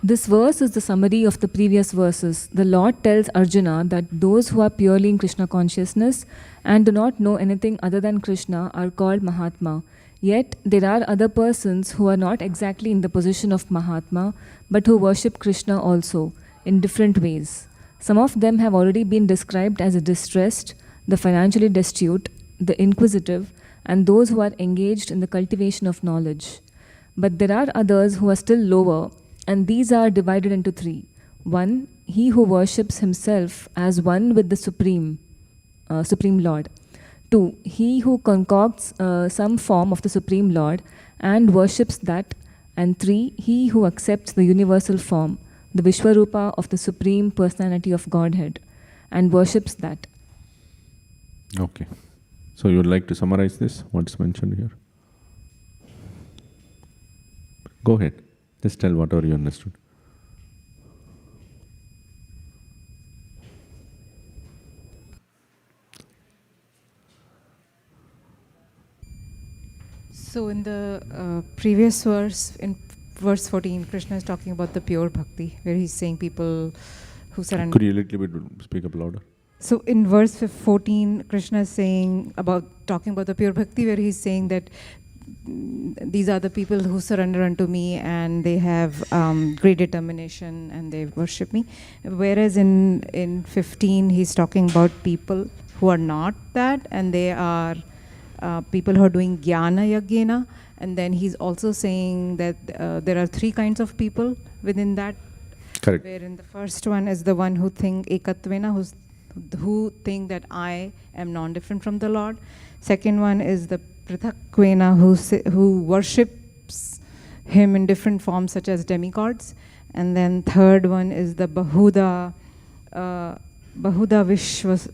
This verse is the summary of the previous verses. The Lord tells Arjuna that those who are purely in Krishna consciousness and do not know anything other than Krishna are called Mahatma. Yet there are other persons who are not exactly in the position of Mahatma, but who worship Krishna also, in different ways. Some of them have already been described as the distressed, the financially destitute, the inquisitive, and those who are engaged in the cultivation of knowledge. But there are others who are still lower, and these are divided into three. One, he who worships himself as one with the Supreme Lord. Two, he who concocts some form of the Supreme Lord and worships that. And three, he who accepts the universal form, the Vishwarupa of the Supreme Personality of Godhead, and worships that. Okay. So you would like to summarize this, what's mentioned here? Go ahead. Just tell whatever you understood. So in the previous verse, in verse 14, Krishna is talking about the pure bhakti, where he's saying people who surrender. Could you a little bit speak up louder? So in verse 14, Krishna is talking about the pure bhakti, where he's saying that these are the people who surrender unto me and they have great determination and they worship me. Whereas in 15, he's talking about people who are not that, and they are people who are doing jnana yajna. And then he's also saying that there are three kinds of people within that. Correct. Wherein the first one is the one who think ekatvena, who think that I am non-different from the Lord. Second one is the prithakvena, who worships him in different forms such as demigods. And then third one is the Bahuda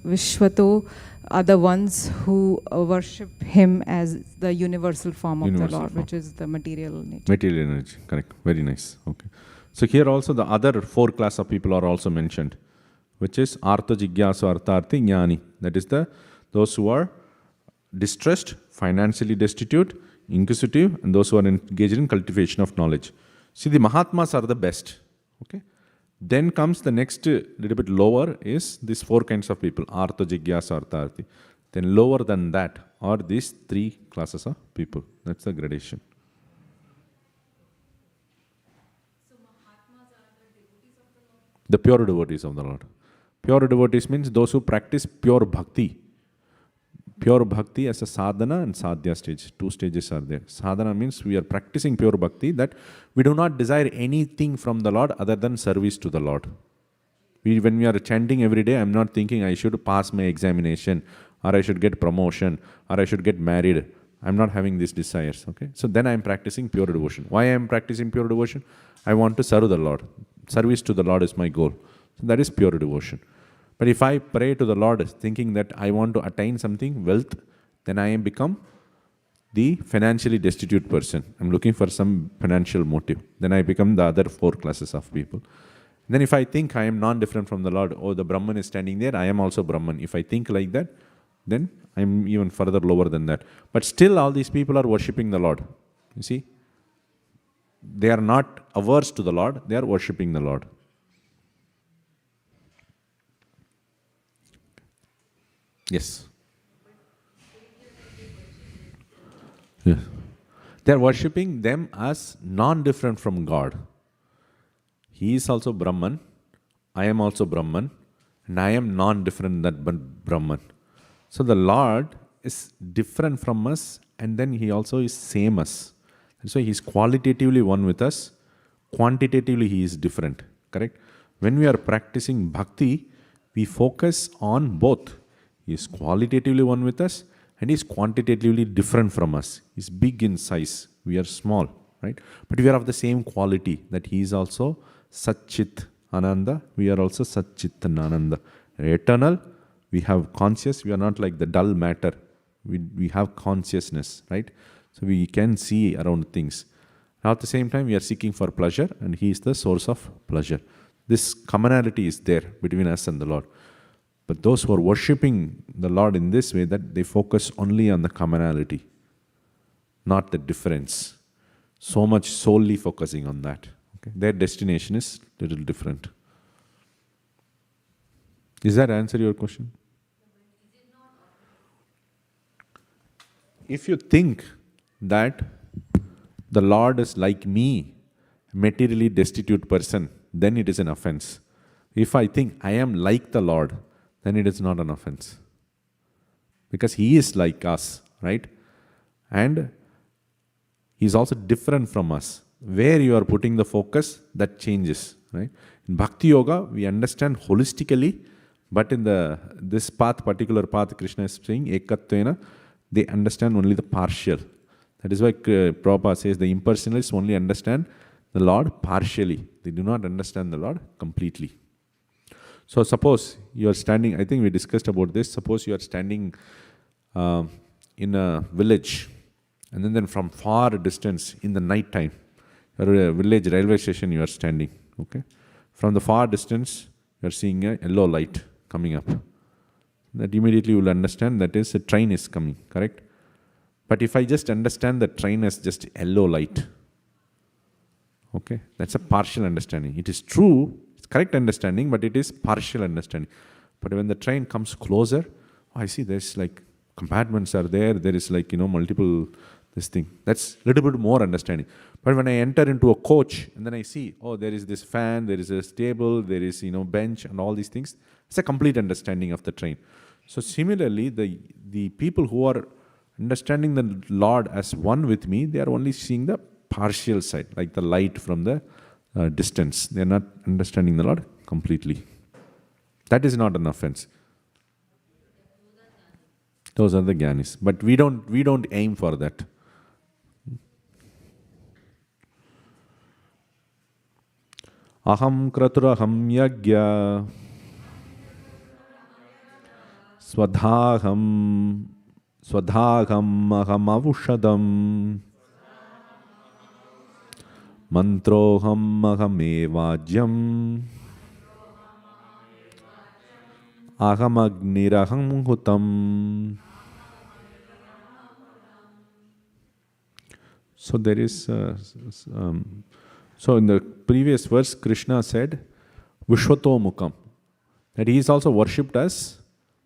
Vishwato, are the ones who worship him as the universal form of the Lord, which is the material nature. Material energy, correct. Very nice. Okay. So here also the other four class of people are also mentioned, which is Artha Jigyasu Artharthi Jnani. That is those who are distressed, financially destitute, inquisitive, and those who are engaged in cultivation of knowledge. See, the Mahatmas are the best. Okay. Then comes the next little bit lower is these four kinds of people, Artha Jigyasu Artharthi. Then lower than that are these three classes of people. That's the gradation. The pure devotees of the Lord. Pure devotees means those who practice pure bhakti. Pure bhakti as a sadhana and sadhya stage. Two stages are there. Sadhana means we are practicing pure bhakti, that we do not desire anything from the Lord other than service to the Lord. When we are chanting every day, I am not thinking I should pass my examination, or I should get promotion, or I should get married. I am not having these desires. Okay, so then I am practicing pure devotion. Why I am practicing pure devotion? I want to serve the Lord. Service to the Lord is my goal. So that is pure devotion. But if I pray to the Lord thinking that I want to attain something, wealth, then I am become the financially destitute person. I am looking for some financial motive. Then I become the other four classes of people. Then if I think I am non-different from the Lord, oh, the Brahman is standing there, I am also Brahman. If I think like that, then I am even further lower than that. But still all these people are worshipping the Lord. You see? They are not averse to the Lord, they are worshipping the Lord. Yes. Yes. They are worshipping them as non-different from God. He is also Brahman, I am also Brahman, and I am non-different than Brahman. So the Lord is different from us, and then He also is same us. That's why He is qualitatively one with us, quantitatively He is different. Correct? When we are practicing bhakti, we focus on both. He is qualitatively one with us, and He is quantitatively different from us. He is big in size, we are small, right? But we are of the same quality, that He is also Satchit Ananda, we are also Satchit Ananda. Eternal, we have conscious, we are not like the dull matter. We have consciousness, right? So we can see around things. Now at the same time, we are seeking for pleasure, and He is the source of pleasure. This commonality is there between us and the Lord. But those who are worshipping the Lord in this way, that they focus only on the commonality, not the difference. So much solely focusing on that. Okay? Their destination is a little different. Does that answer your question? If you think that the Lord is like me, materially destitute person, then it is an offense. If I think I am like the Lord, then it is not an offense. Because He is like us, right? And He is also different from us. Where you are putting the focus, that changes, right? In Bhakti Yoga, we understand holistically, but in this path, particular path, Krishna is saying, Ekatvena, they understand only the partial. That is why Prabhupada says the impersonalists only understand the Lord partially. They do not understand the Lord completely. So suppose you are standing, I think we discussed about this, suppose you are standing in a village, and then from far distance in the night time, you are a village railway station, you are standing, okay? From the far distance, you are seeing a yellow light coming up. That immediately you will understand that is a train is coming, correct? But if I just understand the train as just yellow light, okay, that's a partial understanding. It is true, it's correct understanding, but it is partial understanding. But when the train comes closer, I see there's like compartments are there, there is like, multiple this thing. That's a little bit more understanding. But when I enter into a coach and then I see, oh, there is this fan, there is a table, there is, bench and all these things, it's a complete understanding of the train. So similarly, the people who are understanding the Lord as one with me, they are only seeing the partial side, like the light from the distance. They are not understanding the Lord completely. That is not an offense. Those are the Gyanis. But we don't aim for that. Aham kraturaham yagya swadhaham aham avushadam mantroham aham evajyam aham agniraham hutam. So there is so in the previous verse, Krishna said, Vishwato Mukam, that he is also worshipped as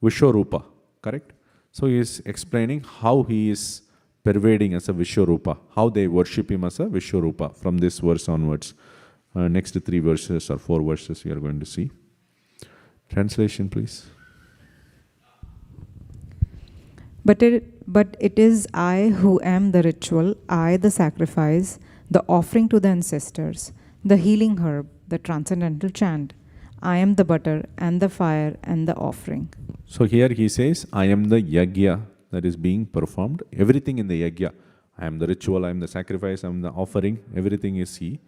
Vishwarupa, correct? So he is explaining how he is pervading as a Vishwarupa, how they worship him as a Vishwarupa from this verse onwards. Next 3 verses or 4 verses we are going to see. Translation, please. But it is I who am the ritual, I the sacrifice, the offering to the ancestors, the healing herb, the transcendental chant. I am the butter and the fire and the offering. So here he says, I am the yagya that is being performed. Everything in the yagya. I am the ritual, I am the sacrifice, I am the offering. Everything is he.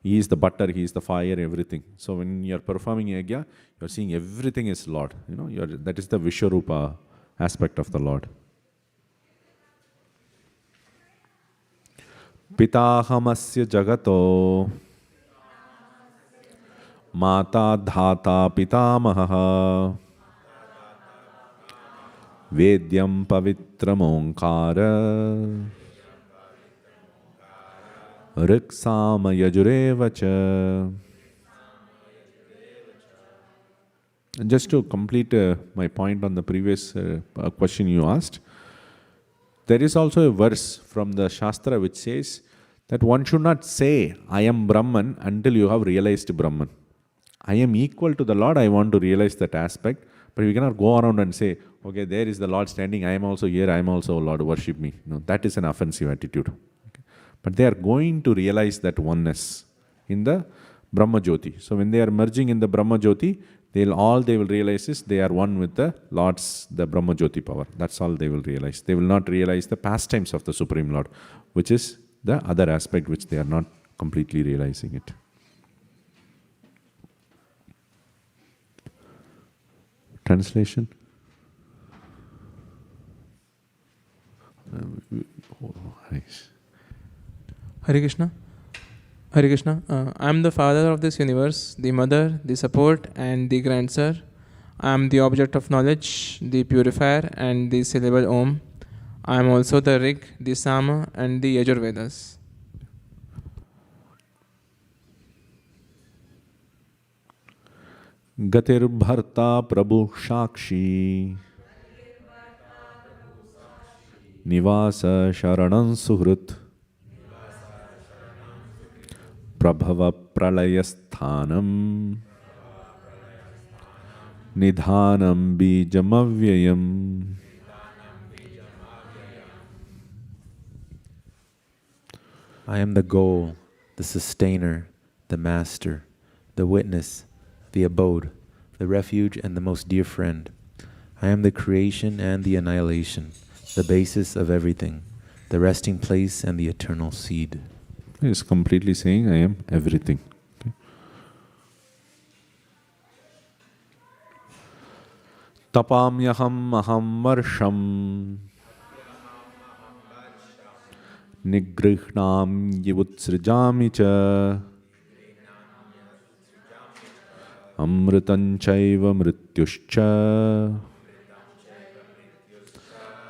He is the butter, he is the fire, everything. So when you are performing yagya, you are seeing everything is Lord. That is the Vishwarupa aspect of the Lord. Pitahamasya jagato mata dhata pitamaha vedyam pavitram onkara riksama yajurevacha. And just to complete my point on the previous question you asked, there is also a verse from the Shastra which says that one should not say, I am Brahman until you have realized Brahman. I am equal to the Lord, I want to realize that aspect. But we cannot go around and say, okay, there is the Lord standing, I am also here, I am also Lord, worship me. No, that is an offensive attitude. Okay. But they are going to realize that oneness in the Brahma Jyoti. So when they are merging in the Brahma Jyoti, they will realize is they are one with the Lord's, the Brahma Jyoti power. That's all they will realize. They will not realize the pastimes of the Supreme Lord, which is the other aspect which they are not completely realizing it. Translation? Hare Krishna. Hare Krishna. I am the father of this universe, the mother, the support, and the grandsir. I am the object of knowledge, the purifier, and the syllable Om. I am also the Rig, the Sama, and the Yajur Vedas. Gatir bharta prabhu shakshi nivasa sharanam suhrit prabhava pralayasthanam nidhanam bijamavyayam. I am the goal, the sustainer, the master, the witness, the abode, the refuge, and the most dear friend. I am the creation and the annihilation, the basis of everything, the resting place and the eternal seed. He is completely saying, I am everything. Okay. Tapamyaham aham varsham Nigrihnam yivutsrijami cha amritanchaiva mrityuscha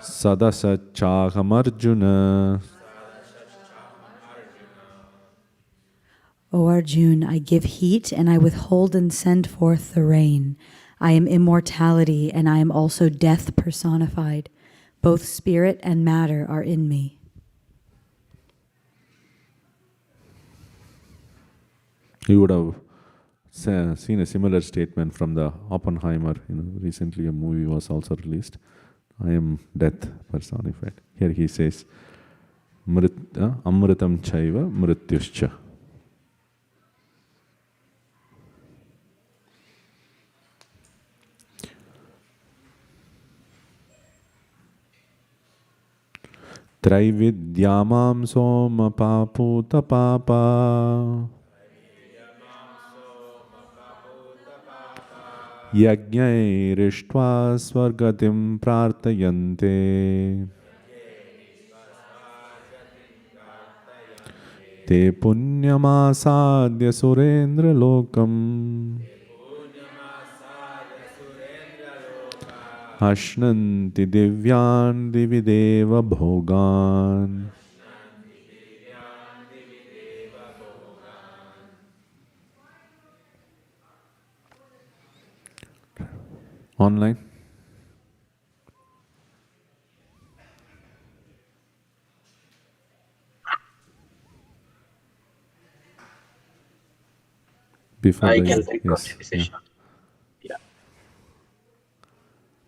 sadasachaham arjuna. O Arjun, I give heat and I withhold and send forth the rain. I am immortality and I am also death personified. Both spirit and matter are in me. You would have seen a similar statement from the Oppenheimer. Recently a movie was also released. I am death personified. Here he says, Amritam chaiva mrityuscha. Traividyamam soma paputa papa Yajnairištva svargatim prartayante Te punyamasadya surendra lokam Ashnanti divyan divideva bhogan. Online. Before I the can take yes, this yeah. session. Yeah.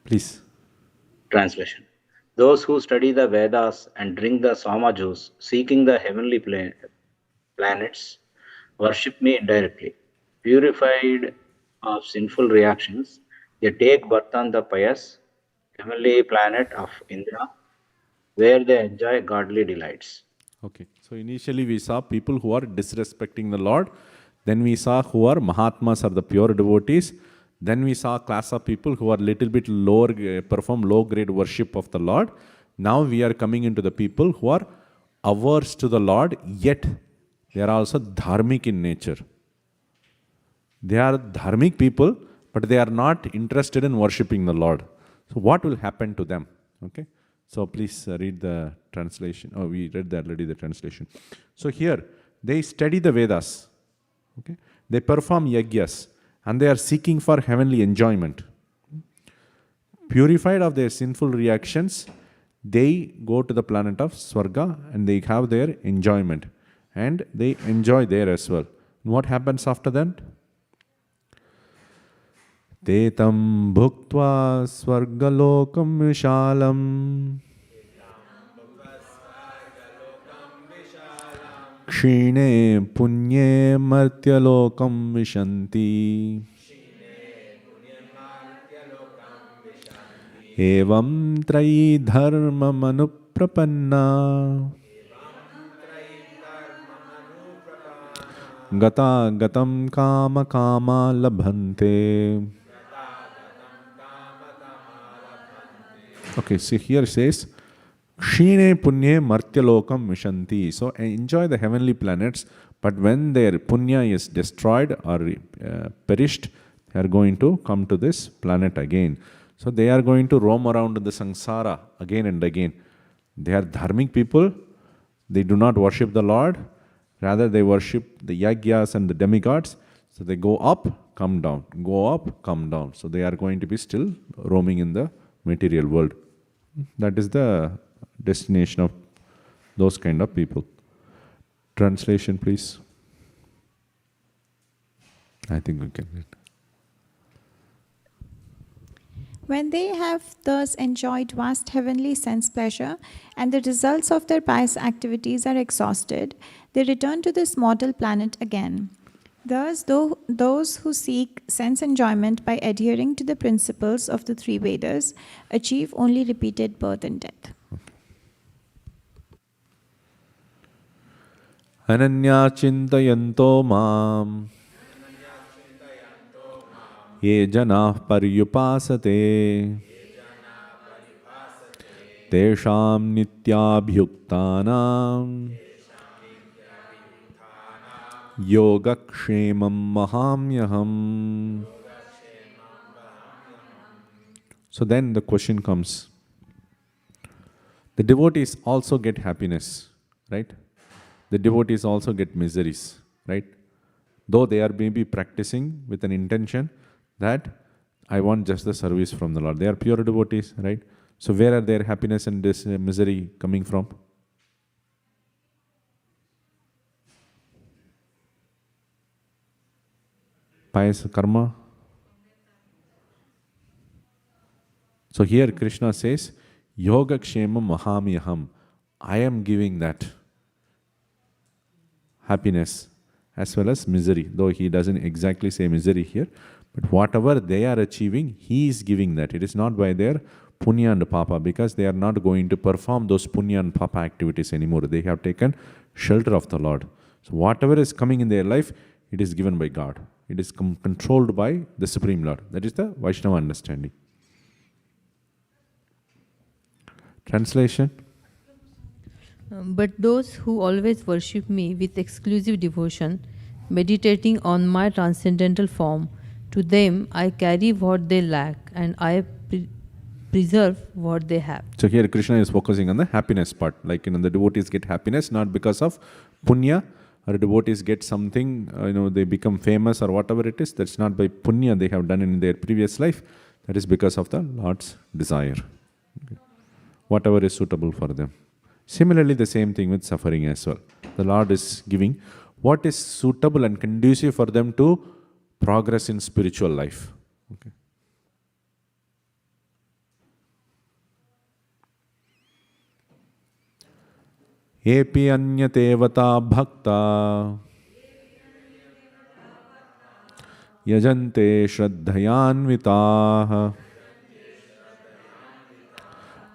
Please. Translation. Those who study the Vedas and drink the Sama juice, seeking the heavenly planets, worship me indirectly. Purified of sinful reactions, they take birth on the pious heavenly planet of Indra, where they enjoy godly delights. Okay. So initially we saw people who are disrespecting the Lord. Then we saw who are Mahatmas or the pure devotees. Then we saw a class of people who are little bit lower, perform low grade worship of the Lord. Now we are coming into the people who are averse to the Lord, yet they are also dharmic in nature. They are dharmic people, but they are not interested in worshipping the Lord. So what will happen to them? Okay. So please read the translation. Oh, we read that already, the translation. So here, they study the Vedas. Okay. They perform yagyas and they are seeking for heavenly enjoyment. Purified of their sinful reactions, they go to the planet of Swarga and they have their enjoyment. And they enjoy there as well. And what happens after that? Te tam bhuktva swargalokam vishalam kshine punye martyalokam vishanti evam trayi dharma manuprapanna gata gatam kama kama labhante. Okay, so here it says, Kshine punye martyalokam vishanti. So enjoy the heavenly planets, but when their punya is destroyed or perished, they are going to come to this planet again. So they are going to roam around in the samsara again and again. They are dharmic people. They do not worship the Lord. Rather, they worship the yagyas and the demigods. So they go up, come down, go up, come down. So they are going to be still roaming in the material world. That is the destination of those kind of people. Translation, please. I think we can read. When they have thus enjoyed vast heavenly sense pleasure and the results of their pious activities are exhausted, they return to this mortal planet again. Thus, those who seek sense enjoyment by adhering to the principles of the three Vedas achieve only repeated birth and death. Ananya chintayanto mam ye janah paryupasate tesham nityabhyuktanam yogakshemam mahamyaham. So then the question comes, the devotees also get happiness, right? The devotees also get miseries, right? Though they are maybe practicing with an intention that I want just the service from the Lord. They are pure devotees, right? So where are their happiness and this misery coming from? Pious karma. So here Krishna says, Yoga Kshema Mahamyaham. I am giving that happiness as well as misery. Though he doesn't exactly say misery here, but whatever they are achieving, he is giving that. It is not by their punya and papa, because they are not going to perform those punya and papa activities anymore. They have taken shelter of the Lord. So whatever is coming in their life, it is given by God. It is controlled by the Supreme Lord. That is the Vaishnava understanding. Translation. But those who always worship me with exclusive devotion, meditating on my transcendental form, to them I carry what they lack and I preserve what they have. So here Krishna is focusing on the happiness part. Like, the devotees get happiness not because of punya, or devotees get something, they become famous or whatever it is. That's not by punya they have done in their previous life. That is because of the Lord's desire. Okay. Whatever is suitable for them. Similarly, the same thing with suffering as well. The Lord is giving what is suitable and conducive for them to progress in spiritual life. Okay. Epi anyatevata bhakta yajante shraddhayanvitaah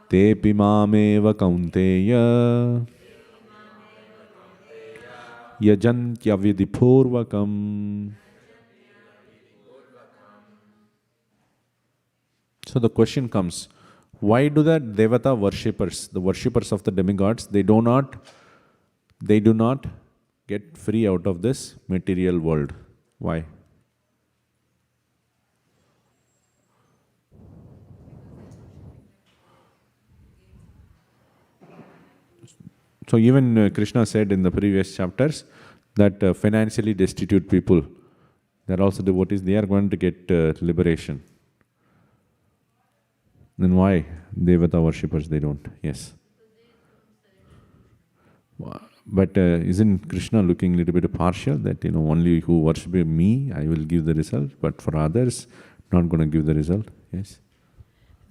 tepi mameva kaunteya yajantyavidipurvakam. So the question comes, why do the Devata worshippers, the worshippers of the demigods, they do not get free out of this material world? Why? So even Krishna said in the previous chapters that financially destitute people, they are also devotees, they are going to get liberation. Then why Devata worshippers, they don't? Yes. But isn't Krishna looking a little bit partial that, only who worship me, I will give the result, but for others, not going to give the result? Yes.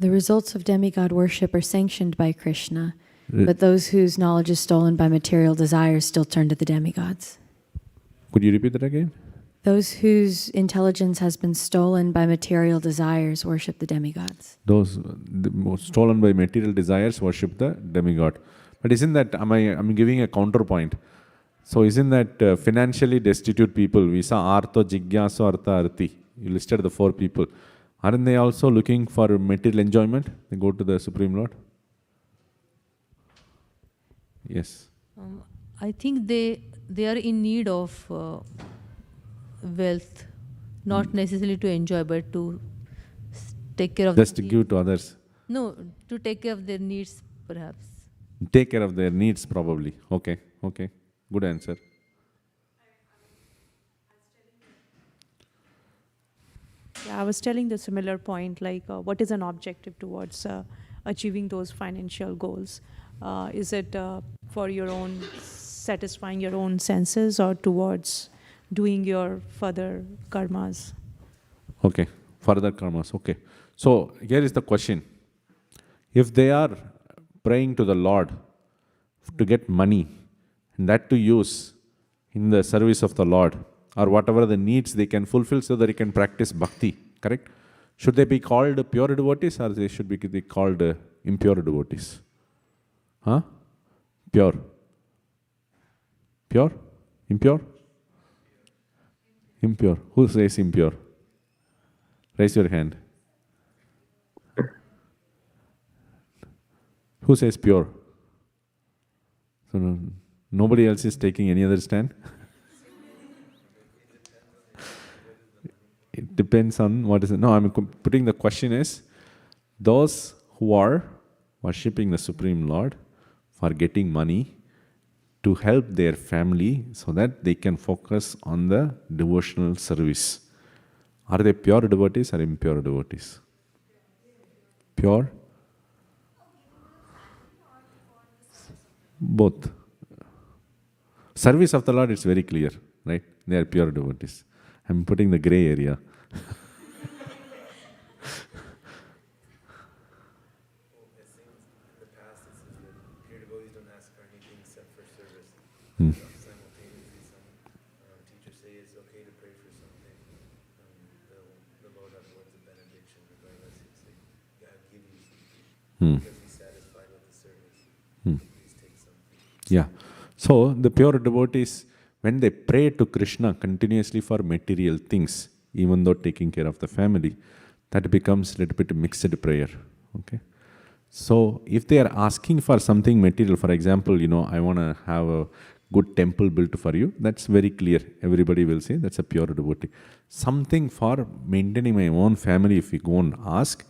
The results of demigod worship are sanctioned by Krishna, but those whose knowledge is stolen by material desires still turn to the demigods. Could you repeat that again? Those whose intelligence has been stolen by material desires worship the demigods. Those stolen by material desires worship the demigod. But isn't that, I'm giving a counterpoint. So isn't that financially destitute people, we saw Artha, Jigyasu, Artha, Arti, you listed the 4 people. Aren't they also looking for material enjoyment? They go to the Supreme Lord? Yes. I think they are in need of wealth, not necessarily to enjoy, but to take care of. Just to give to others. No, to take care of their needs, perhaps. Take care of their needs, probably. Okay. Good answer. Yeah, I was telling the similar point, like what is an objective towards achieving those financial goals? Is it for your own, satisfying your own senses, or towards doing your further karmas? Okay, further karmas, okay. So here is the question. If they are praying to the Lord to get money, and that to use in the service of the Lord, or whatever the needs they can fulfill so that they can practice bhakti, correct? Should they be called pure devotees, or they should be called impure devotees? Huh? Pure? Impure? Impure. Who says impure? Raise your hand. Who says pure? So nobody else is taking any other stand? It depends on what is it. No, I'm putting the question is, those who are worshipping the Supreme Lord for getting money to help their family so that they can focus on the devotional service. Are they pure devotees or impure devotees? Pure? Both. Service of the Lord is very clear, right? They are pure devotees. I'm putting the gray area. Simultaneously, some teachers say it's okay to pray for something. The Lord afterwards a benediction, regardless. It's like God give you something because He's satisfied with the service. Please take something. Yeah. So the pure devotees, when they pray to Krishna continuously for material things, even though taking care of the family, that becomes a little bit mixed prayer. Okay. So if they are asking for something material, for example, I want to have a good temple built for you, that's very clear. Everybody will say that's a pure devotee. Something for maintaining my own family, if we go and ask,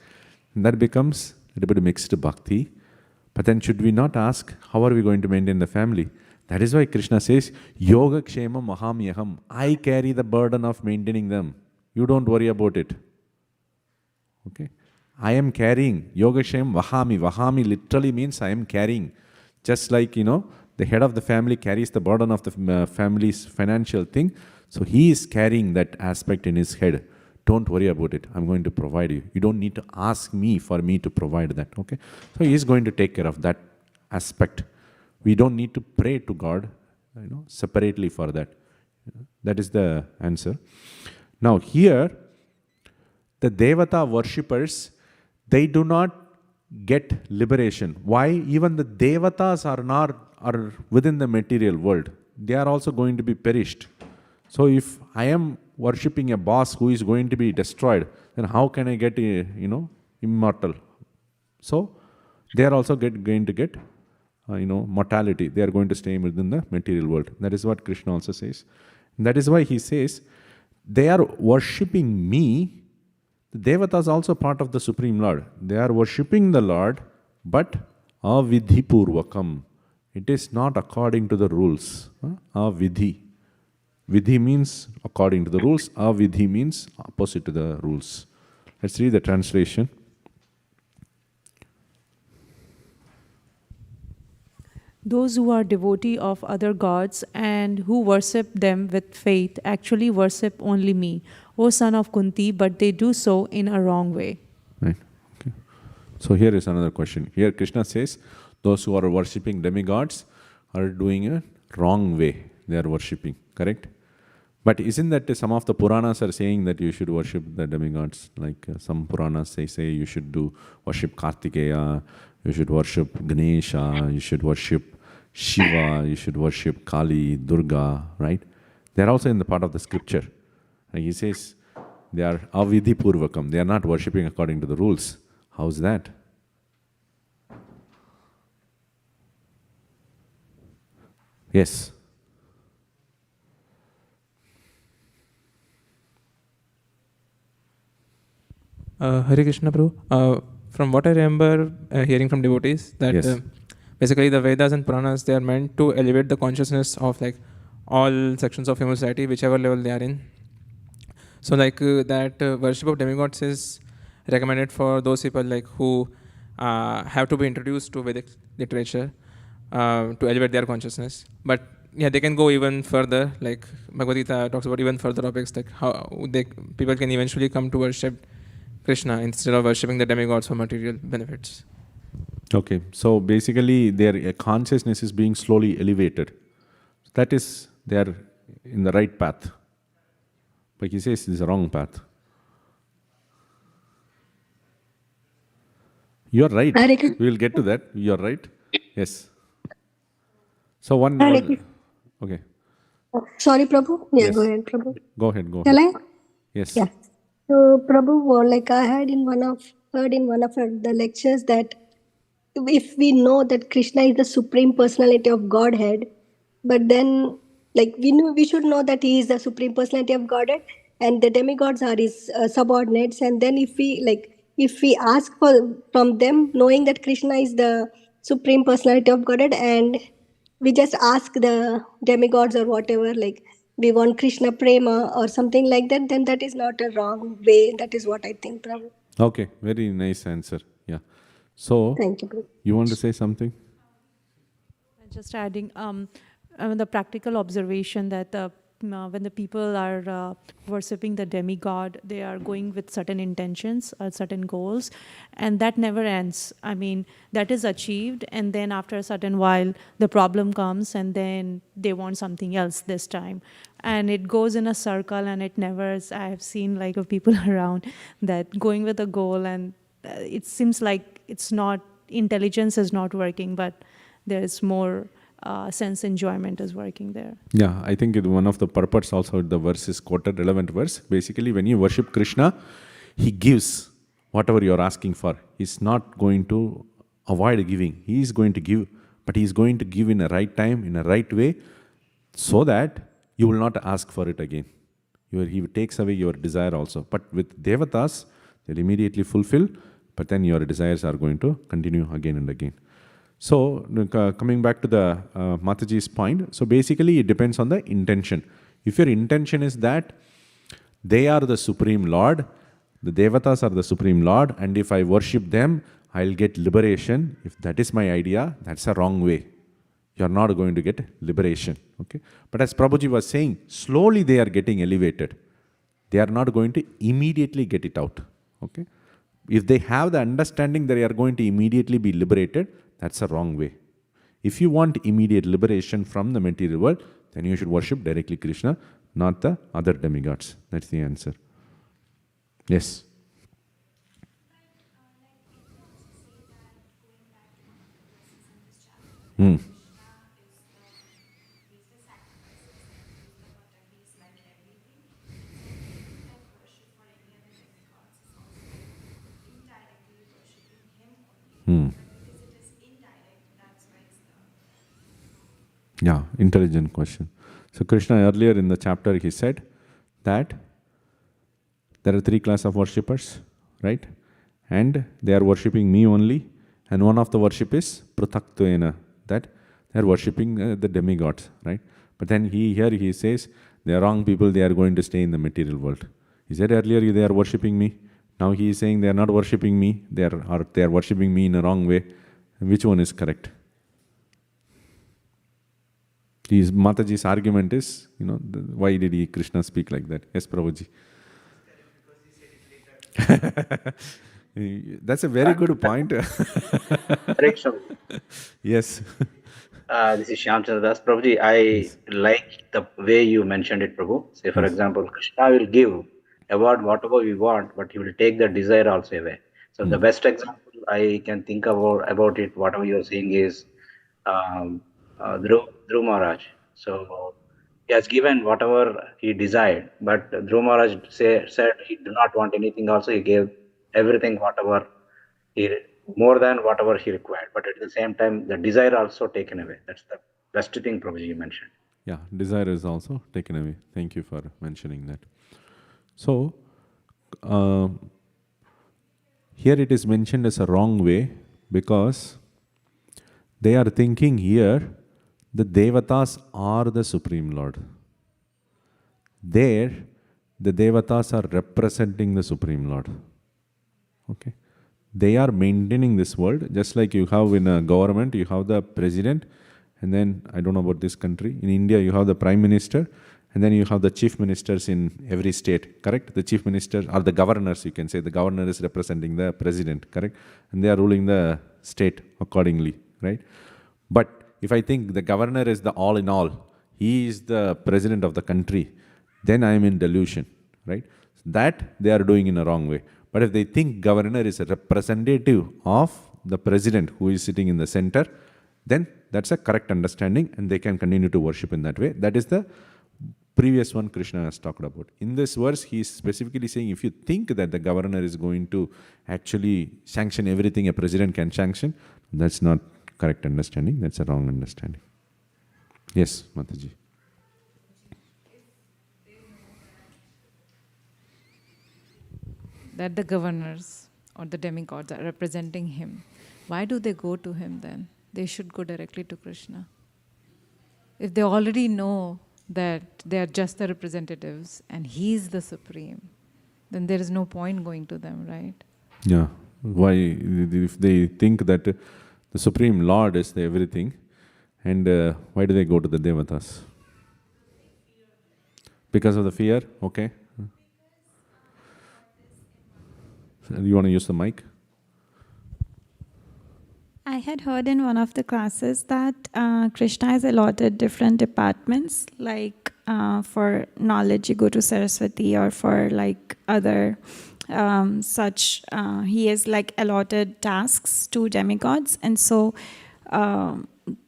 that becomes a little bit mixed bhakti. But then should we not ask, how are we going to maintain the family? That is why Krishna says, Yoga Kshema Mahamyaham. I carry the burden of maintaining them. You don't worry about it. Okay? I am carrying. Yoga Kshema Vahami. Vahami literally means I am carrying. Just like, the head of the family carries the burden of the family's financial thing. So he is carrying that aspect in his head. Don't worry about it. I'm going to provide you. You don't need to ask me for me to provide that. Okay? So he is going to take care of that aspect. We don't need to pray to God, separately for that. That is the answer. Now here, the Devata worshippers, they do not get liberation. Why? Even the Devatas are within the material world. They are also going to be perished. So if I am worshipping a boss who is going to be destroyed, then how can I get, immortal? So they are also going to get, mortality. They are going to stay within the material world. That is what Krishna also says. And that is why he says, they are worshipping me. The Devatas also part of the Supreme Lord. They are worshipping the Lord, but avidhi purvakam. It is not according to the rules. Avidhi. Vidhi means according to the rules. Avidhi means opposite to the rules. Let's read the translation. Those who are devotee of other gods and who worship them with faith actually worship only me, O son of Kunti, but they do so in a wrong way. Right. Okay. So here is another question. Here Krishna says, those who are worshipping demigods are doing a wrong way. They are worshipping, correct? But isn't that some of the Puranas are saying that you should worship the demigods? Like some Puranas say you should worship Kartikeya, you should worship Ganesha, you should worship Shiva, you should worship Kali, Durga, right? They are also in the part of the scripture. Like he says, they are avidhi purvakam. They are not worshipping according to the rules. How's that? Yes. Hare Krishna Prabhu. From what I remember hearing from devotees, that Yes. Basically the Vedas and Puranas, they are meant to elevate the consciousness of like all sections of human society, whichever level they are in. So that worship of demigods is recommended for those people like who have to be introduced to Vedic literature to elevate their consciousness. But yeah, they can go even further. Like Bhagavad Gita talks about even further topics, like how people can eventually come to worship Krishna instead of worshipping the demigods for material benefits. Okay, so basically their consciousness is being slowly elevated. That is, they are in the right path. But he says it's the wrong path. You are right. We will get to that. You are right. Yes. So okay. Sorry, Prabhu. Yeah, Yes. go ahead, Prabhu. Go ahead. Shall I? Yes. Yeah. So, Prabhu, like I heard in one of the lectures that if we know that Krishna is the supreme personality of Godhead, but then like we should know that he is the supreme personality of Godhead, and the demigods are his subordinates. And then if we ask from them, knowing that Krishna is the supreme personality of Godhead, and we just ask the demigods or whatever, like we want Krishna prema or something like that, then that is not a wrong way. That is what I think, Prabhu. Okay, very nice answer. Yeah. So, Thank you, Prabhu. You want to say something? Just adding the practical observation that when the people are worshipping the demigod, they are going with certain intentions or certain goals, and that never ends. I mean, that is achieved, and then after a certain while, the problem comes, and then they want something else this time. And it goes in a circle, and it never, I have seen like people around that going with a goal, and it seems like it's not, intelligence is not working, but there is more sense enjoyment is working there. Yeah, I think one of the purports also the verse is quoted, relevant verse. Basically, when you worship Krishna, he gives whatever you are asking for. He's not going to avoid giving. He is going to give, but he is going to give in a right time, in a right way, so that you will not ask for it again. He takes away your desire also. But with Devatas, they'll immediately fulfill, but then your desires are going to continue again and again. So, coming back to the Mataji's point, so basically it depends on the intention. If your intention is that they are the Supreme Lord, the Devatas are the Supreme Lord, and if I worship them, I'll get liberation. If that is my idea, that's a wrong way. you are not going to get liberation. Okay? But as Prabhuji was saying, slowly they are getting elevated. They are not going to immediately get it out. Okay? If they have the understanding that they are going to immediately be liberated, that's a wrong way. If you want immediate liberation from the material world, then you should worship directly Krishna, not the other demigods. That's the answer. Yes. Hmm. Hmm. Yeah, intelligent question. So Krishna earlier in the chapter he said that there are three classes of worshippers, right? And they are worshipping me only. And one of the worship is Prutaktvena, that they are worshipping the demigods, right? But then here he says they are wrong people, they are going to stay in the material world. He said earlier they are worshipping me. Now he is saying they are not worshipping me, they are worshipping me in a wrong way. Which one is correct? Mataji's argument is, why did Krishna speak like that? Yes, Prabhuji. That's a very good point. Yes. This is Shyam Chandra Das. Prabhuji, I like the way you mentioned it, Prabhu. Say, for example, Krishna will give award whatever we want, but he will take the desire also away. So the best example I can think about it, whatever you're saying is Dhruv Maharaj. So he has given whatever he desired, but Dhruv Maharaj said he did not want anything also. He gave everything, whatever more than whatever he required. But at the same time, the desire also taken away. That's the best thing, Prabhuji, you mentioned. Yeah, desire is also taken away. Thank you for mentioning that. So, here it is mentioned as a wrong way because they are thinking here the Devatas are the Supreme Lord. There, the Devatas are representing the Supreme Lord. Okay? They are maintaining this world, just like you have in a government, you have the president, and then, I don't know about this country, in India you have the prime minister, and then you have the chief ministers in every state, correct? The chief minister, or the governors, you can say, the governor is representing the president, correct? And they are ruling the state accordingly, right? But if I think the governor is the all in all, he is the president of the country, then I am in delusion, right? That they are doing in a wrong way. But if they think governor is a representative of the president who is sitting in the center, then that's a correct understanding and they can continue to worship in that way. That is the previous one Krishna has talked about. In this verse, he is specifically saying if you think that the governor is going to actually sanction everything a president can sanction, that's not correct understanding, that's a wrong understanding. Yes, Mataji. That the governors or the demigods are representing him. Why do they go to him then? They should go directly to Krishna. If they already know that they are just the representatives and he's the supreme, then there is no point going to them, right? Yeah. Why, if they think that the Supreme Lord is the everything, and why do they go to the Devatas? Because of the fear? Okay. You want to use the mic? I had heard in one of the classes that Krishna has allotted different departments, like for knowledge you go to Saraswati, or for like other such, he has like allotted tasks to demigods, and so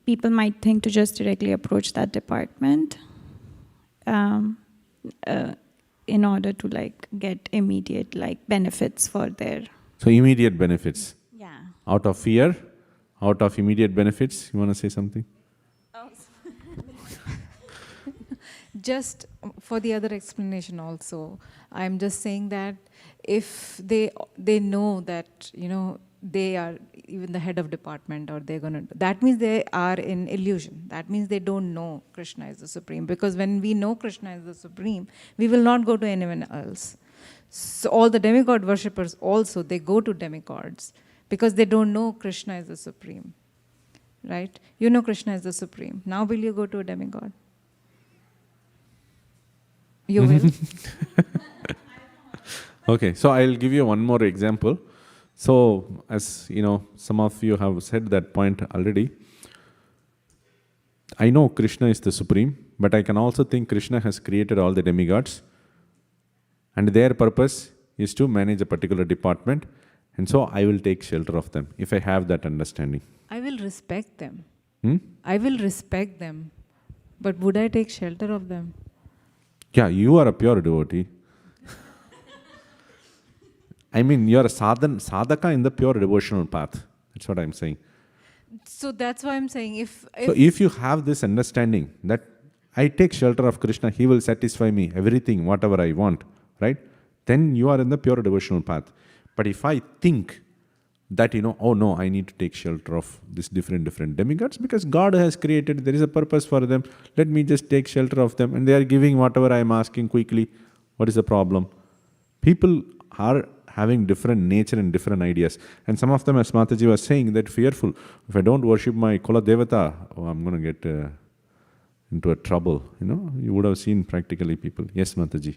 people might think to just directly approach that department in order to like get immediate like benefits for their... So immediate benefits. Yeah. Out of fear, out of immediate benefits, you want to say something? Oh. Just for the other explanation also, I'm just saying that if they know that, they are even the head of department, or they're going to, that means they are in illusion. That means they don't know Krishna is the supreme. Because when we know Krishna is the supreme, we will not go to anyone else. So all the demigod worshippers also, they go to demigods because they don't know Krishna is the supreme. right? You know Krishna is the supreme. Now will you go to a demigod? You will? Okay, so I'll give you one more example. So, as you know, some of you have said that point already. I know Krishna is the supreme, but I can also think Krishna has created all the demigods, and their purpose is to manage a particular department, and so I will take shelter of them if I have that understanding. I will respect them. Hmm? I will respect them. But would I take shelter of them? Yeah, you are a pure devotee. I mean, you are a sadhaka in the pure devotional path. That's what I'm saying. So that's why I'm saying So if you have this understanding that I take shelter of Krishna, he will satisfy me, everything, whatever I want, right? Then you are in the pure devotional path. But if I think that, oh no, I need to take shelter of this different demigods because God has created, there is a purpose for them, let me just take shelter of them and they are giving whatever I am asking quickly. What is the problem? People are having different nature and different ideas. And some of them, as Mataji was saying, that fearful. If I don't worship my Kula Devata, I'm going to get into a trouble. You would have seen practically people. Yes, Mataji.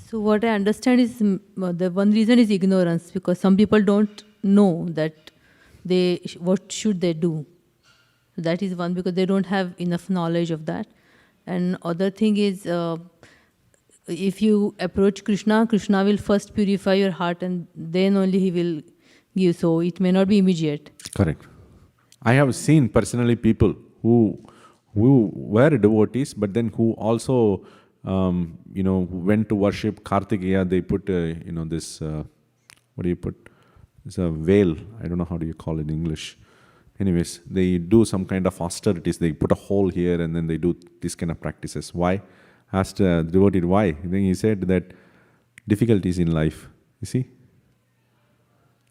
So what I understand is the one reason is ignorance, because some people don't know that what should they do. That is one, because they don't have enough knowledge of that. And other thing is, if you approach Krishna, Krishna will first purify your heart and then only he will give. So it may not be immediate. Correct. I have seen personally people who were devotees, but then who also went to worship Kartikeya. They put this what do you put? It's a veil. I don't know how do you call it in English. Anyways, they do some kind of austerities. They put a hole here and then they do this kind of practices. Why? Asked the devotee why. Then he said that difficulties in life. You see,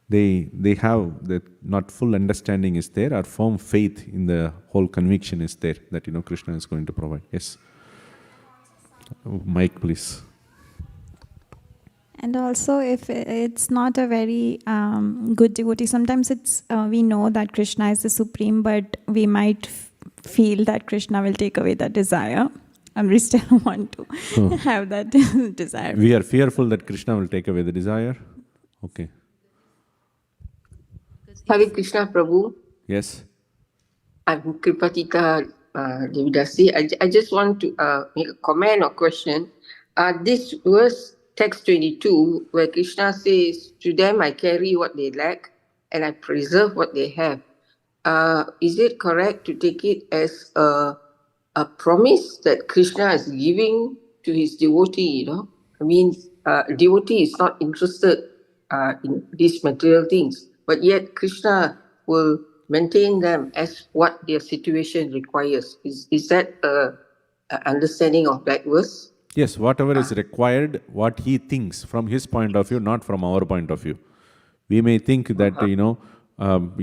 they have that not full understanding is there, or firm faith in the whole conviction is there that Krishna is going to provide. Yes. Mike, please. And also, if it's not a very good devotee, sometimes it's we know that Krishna is the supreme, but we might feel that Krishna will take away that desire, and we still want to have that desire. We are fearful that Krishna will take away the desire. Okay. Hare Krishna, Prabhu. Yes. I'm Kripatika Devidasi. I just want to make a comment or question. This verse, text 22, where Krishna says, "To them I carry what they lack, and I preserve what they have." Is it correct to take it as a promise that Krishna is giving to his devotee? I mean, devotee is not interested in these material things, but yet Krishna will maintain them as what their situation requires. Is that a understanding of that verse? Yes, whatever is required, what he thinks from his point of view, not from our point of view. We may think that,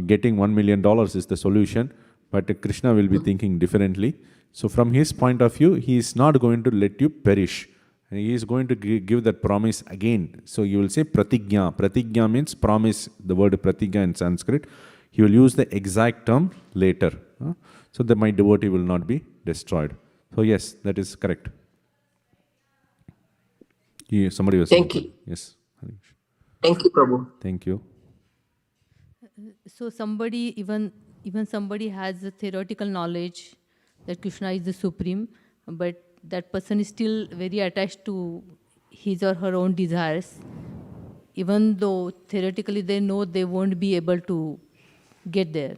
getting $1 million is the solution, but Krishna will be thinking differently. So from his point of view, he is not going to let you perish. And he is going to give that promise again. So you will say pratigya. Pratigya means promise, the word pratigya in Sanskrit. He will use the exact term later. So that my devotee will not be destroyed. So yes, that is correct. Somebody was saying. Thank you. Yes. Thank you, Prabhu. Thank you. So somebody, even somebody has a theoretical knowledge that Krishna is the supreme, but that person is still very attached to his or her own desires, even though theoretically they know they won't be able to get there.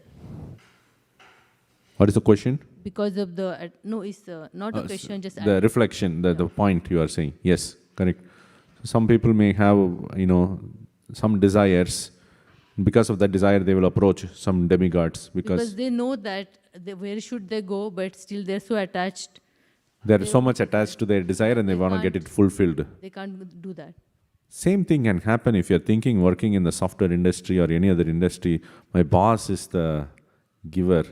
What is the question? Because of the, no, it's not a question, just the reflection, the point you are saying. Yes, correct. Some people may have, some desires. Because of that desire, they will approach some demigods. Because they know that where should they go, but still they're so attached. They're so much attached to their desire and they want to get it fulfilled. They can't do that. Same thing can happen if you're thinking working in the software industry or any other industry. My boss is the giver.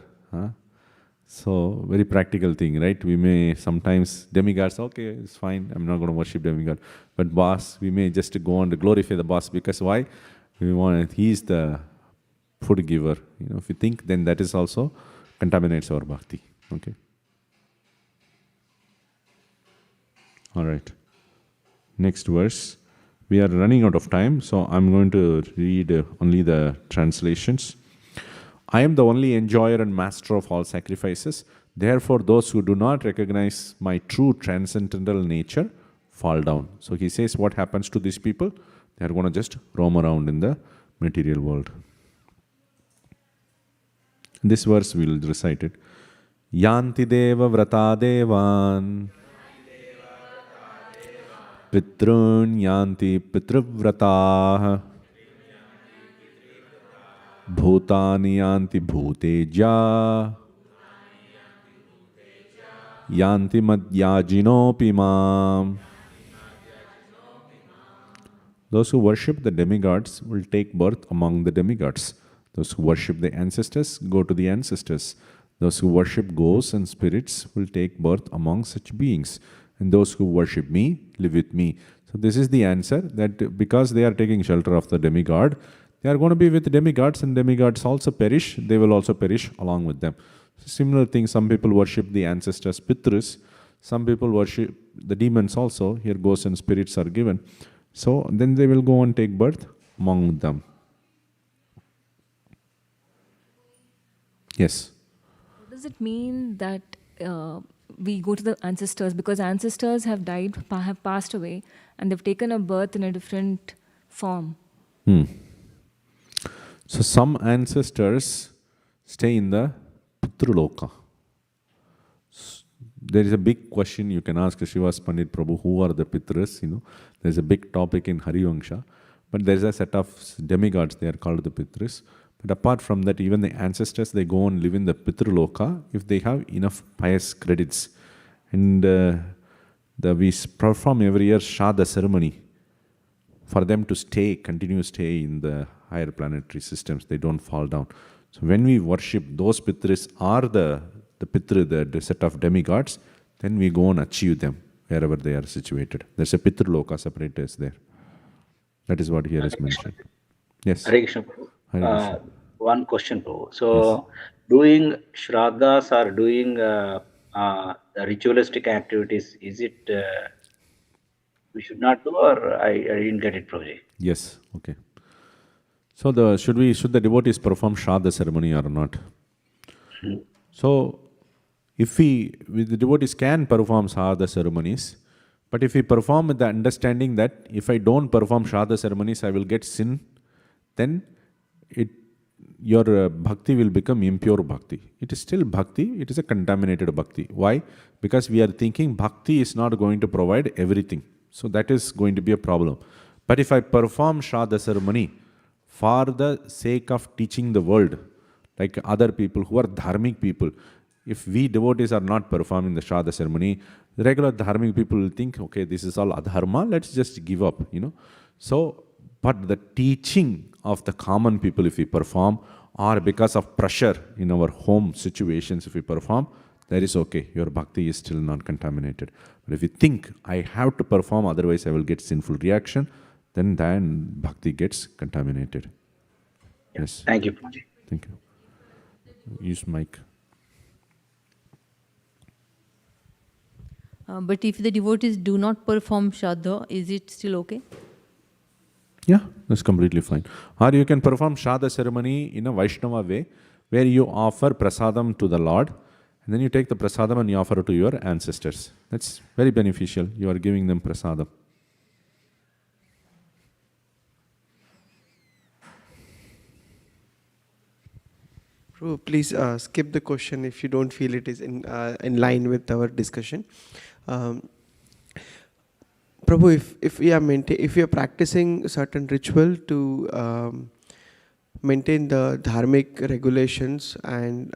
So, very practical thing, right? We may sometimes, demigods, okay, it's fine, I'm not going to worship demigod. But boss, we may just go on to glorify the boss because why? We want, he's the food giver. If we think, then that is also contaminates our bhakti. Okay. All right. Next verse. We are running out of time, so I'm going to read only the translations. I am the only enjoyer and master of all sacrifices. Therefore, those who do not recognize my true transcendental nature fall down. So he says, what happens to these people? They are going to just roam around in the material world. This verse we will recite it. Yanti deva vrata devan pitrun yanti pitrvrataah bhutani yanti bhuteja yanti madhyajinopi mam. Those who worship the demigods will take birth among the demigods. Those who worship the ancestors go to the ancestors. Those who worship ghosts and spirits will take birth among such beings. And those who worship me live with me. So this is the answer, that because they are taking shelter of the demigod, they are going to be with demigods, and demigods also perish. They will also perish along with them. So similar thing, some people worship the ancestors, Pitrus. Some people worship the demons also. Here ghosts and spirits are given. So then they will go and take birth among them. Yes. Does it mean that we go to the ancestors because ancestors have died, have passed away, and they've taken a birth in a different form? So some ancestors stay in the Pitraloka. There is a big question you can ask Shivas Pandit Prabhu, who are the Pitras? There's a big topic in Harivangsha, but there's a set of demigods, they are called the Pitras. But apart from that, even the ancestors, they go and live in the Pitraloka if they have enough pious credits. And we perform every year Shraddha ceremony for them to continue stay in the higher planetary systems. They don't fall down. So when we worship those Pitras are the Pitra, the set of demigods, then we go and achieve them wherever they are situated. There's a Pitraloka separate is there. That is what here is mentioned. Yes. Hare Krishna. One question, Prabhu. So, doing Shraddhas or doing the ritualistic activities, is it we should not do, or I didn't get it, Prabhuji? Yes. Okay. So should the devotees perform Shraddha ceremony or not? So if the devotees can perform Shraddha ceremonies, but if we perform with the understanding that if I don't perform Shraddha ceremonies, I will get sin, then your bhakti will become impure bhakti. It is still bhakti, it is a contaminated bhakti. Why? Because we are thinking bhakti is not going to provide everything. So that is going to be a problem. But if I perform Shraddha ceremony for the sake of teaching the world, like other people who are dharmic people, if we devotees are not performing the Shraddha ceremony, the regular dharmic people will think, okay, this is all adharma, let's just give up, So, but the teaching of the common people, if we perform, or because of pressure in our home situations, if we perform, that is okay. Your bhakti is still not contaminated. But if you think, I have to perform, otherwise I will get sinful reaction, then bhakti gets contaminated. Yes. Thank you, Prabhuji. Thank you. Use mic. But if the devotees do not perform Shraddha, is it still okay? Yeah, that's completely fine. Or you can perform Shraddha ceremony in a Vaishnava way, where you offer prasadam to the Lord, and then you take the prasadam and you offer it to your ancestors. That's very beneficial. You are giving them prasadam. Prabhu, please skip the question if you don't feel it is in line with our discussion. Prabhu, if we are practicing certain ritual to maintain the dharmic regulations and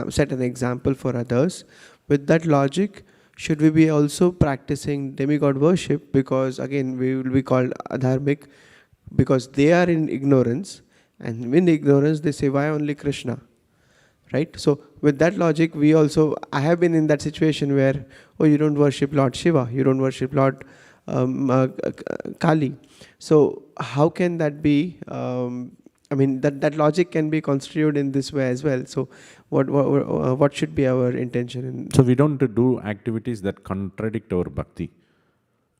set an example for others, with that logic, should we be also practicing demigod worship? Because again, we will be called adharmic because they are in ignorance, and in ignorance they say, why only Krishna? Right? So with that logic, I have been in that situation where, oh, you don't worship Lord Shiva, you don't worship Lord Kali. So how can that be I mean, that logic can be construed in this way as well. So what should be our intention? So we don't do activities that contradict our bhakti.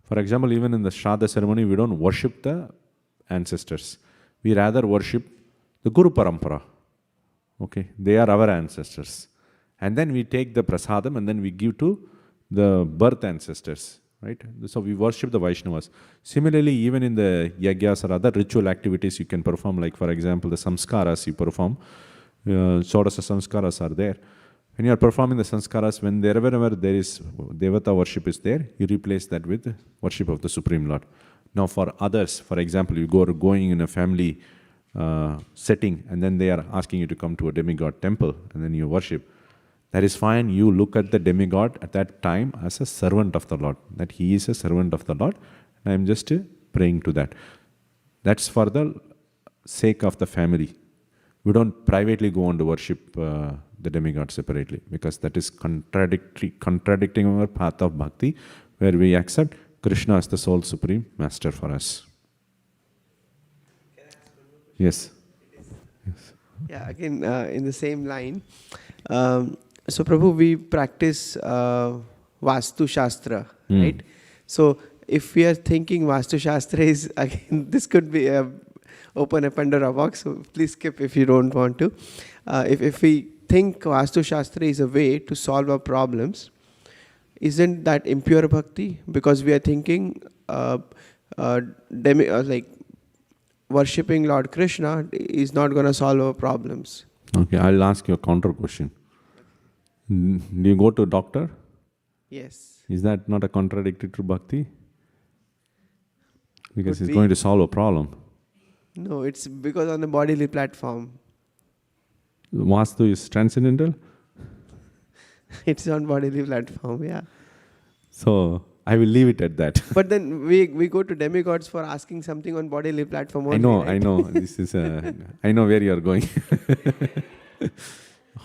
For example, even in the Shraddha ceremony, we don't worship the ancestors. We rather worship the Guru Parampara. Okay, they are our ancestors. And then we take the prasadam and then we give to the birth ancestors. Right? So we worship the Vaishnavas. Similarly, even in the yagyas or other ritual activities you can perform, like for example, the samskaras you perform, Shodasa samskaras are there. When you are performing the sanskaras, wherever there is Devata worship is there, you replace that with worship of the Supreme Lord. Now for others, for example, you are going in a family setting and then they are asking you to come to a demigod temple and then you worship. That is fine. You look at the demigod at that time as a servant of the Lord, that he is a servant of the Lord. I am just praying to that. That's for the sake of the family. We don't privately go on to worship the demigod separately, because that is contradicting our path of bhakti, where we accept Krishna as the sole supreme master for us. Yes. Yes. Yeah, again, in the same line. So Prabhu, we practice Vastu Shastra, right? So if we are thinking Vastu Shastra is, again, this could be open a Pandora box, so please skip if you don't want to. If we think Vastu Shastra is a way to solve our problems, isn't that impure bhakti? Because we are thinking like worshipping Lord Krishna is not going to solve our problems. Okay, I'll ask you a counter question. Do you go to a doctor? Yes. Is that not a contradictory to bhakti? Because it's going to solve a problem. No, it's because on the bodily platform. Vastu is transcendental? It's on bodily platform, yeah. So I will leave it at that. But then we go to demigods for asking something on bodily platform only. I know. This is I know where you are going.